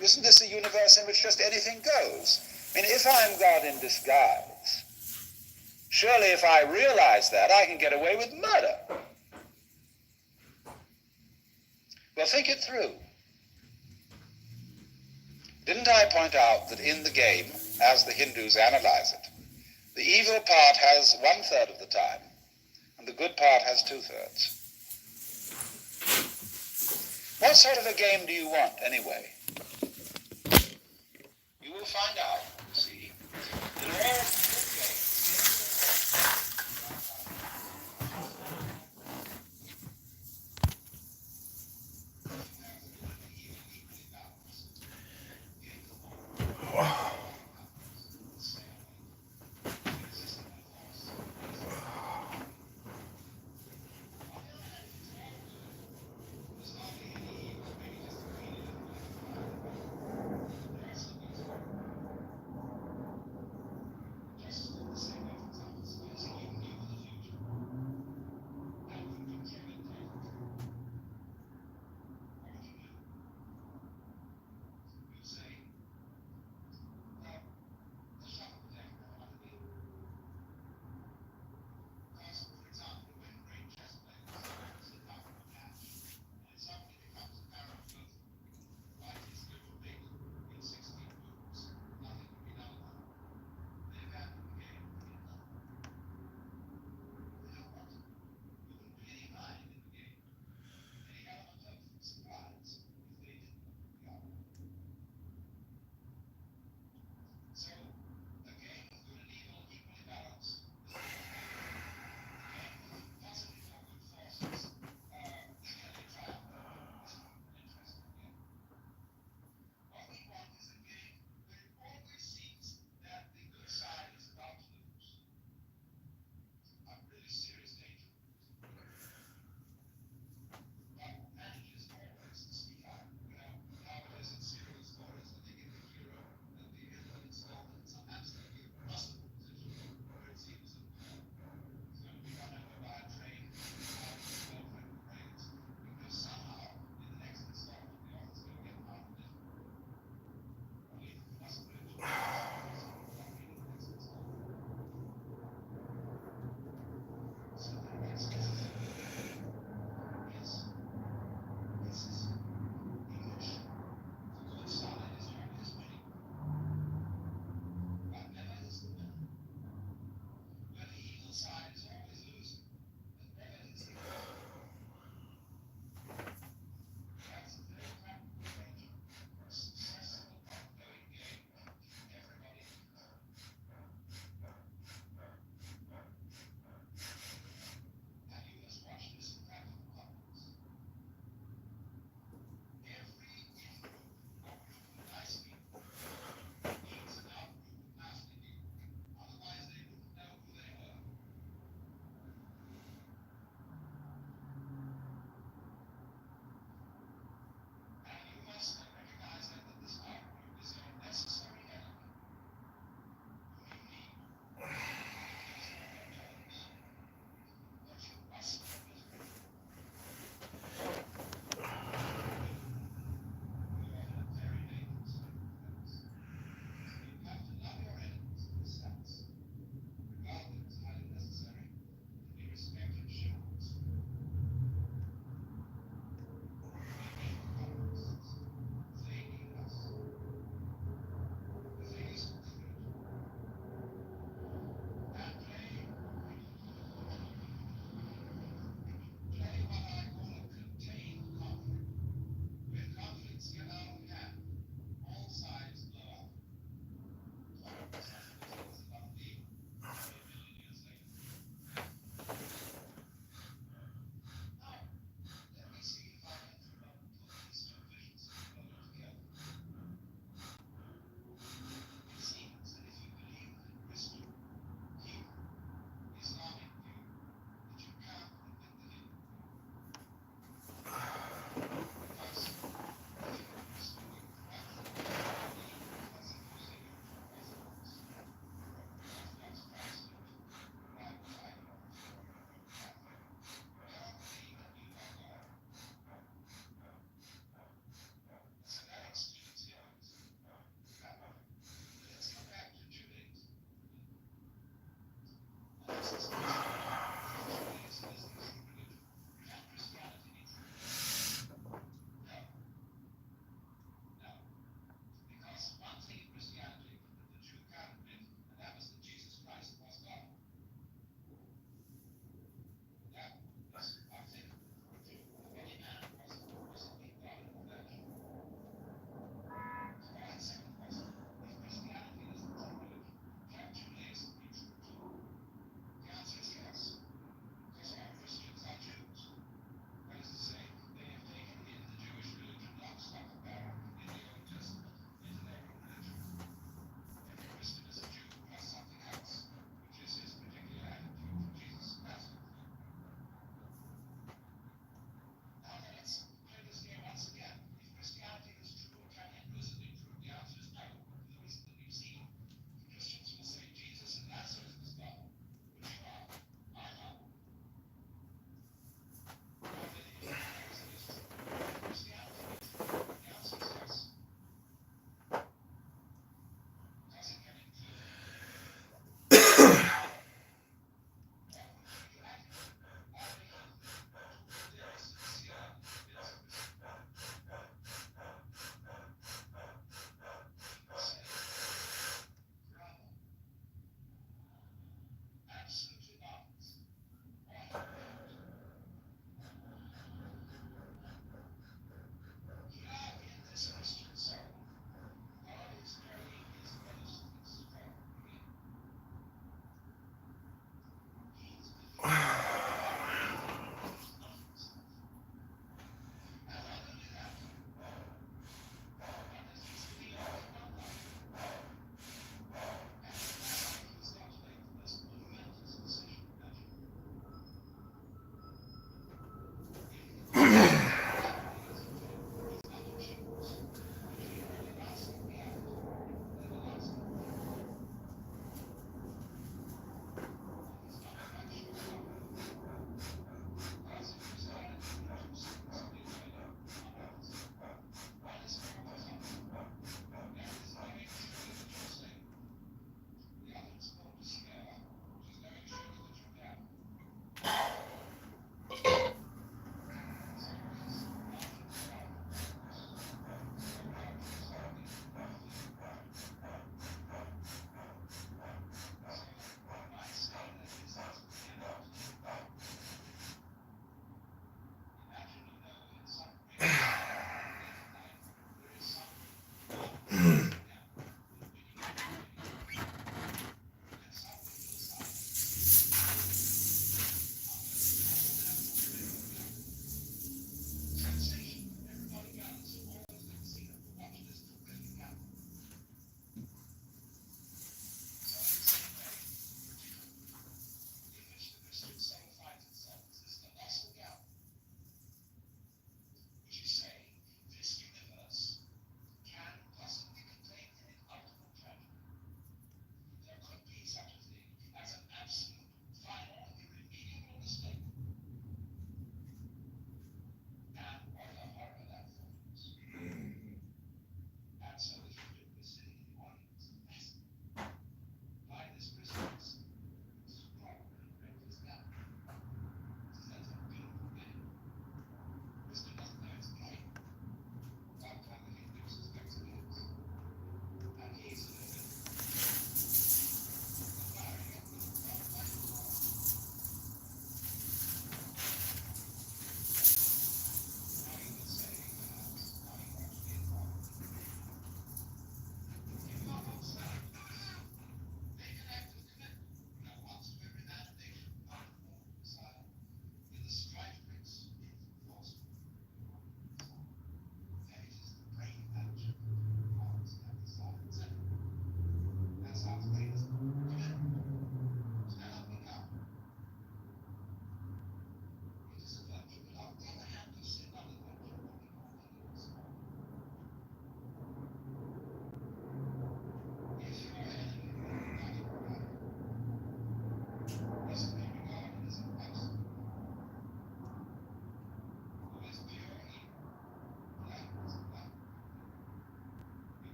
isn't this a universe in which just anything goes? I mean, if I'm God in disguise, surely if I realize that, I can get away with murder. Well, think it through. Didn't I point out that in the game, as the Hindus analyze it, the evil part has 1/3 of the time, and the good part has 2/3? What sort of a game do you want, anyway? You will find out, see, that all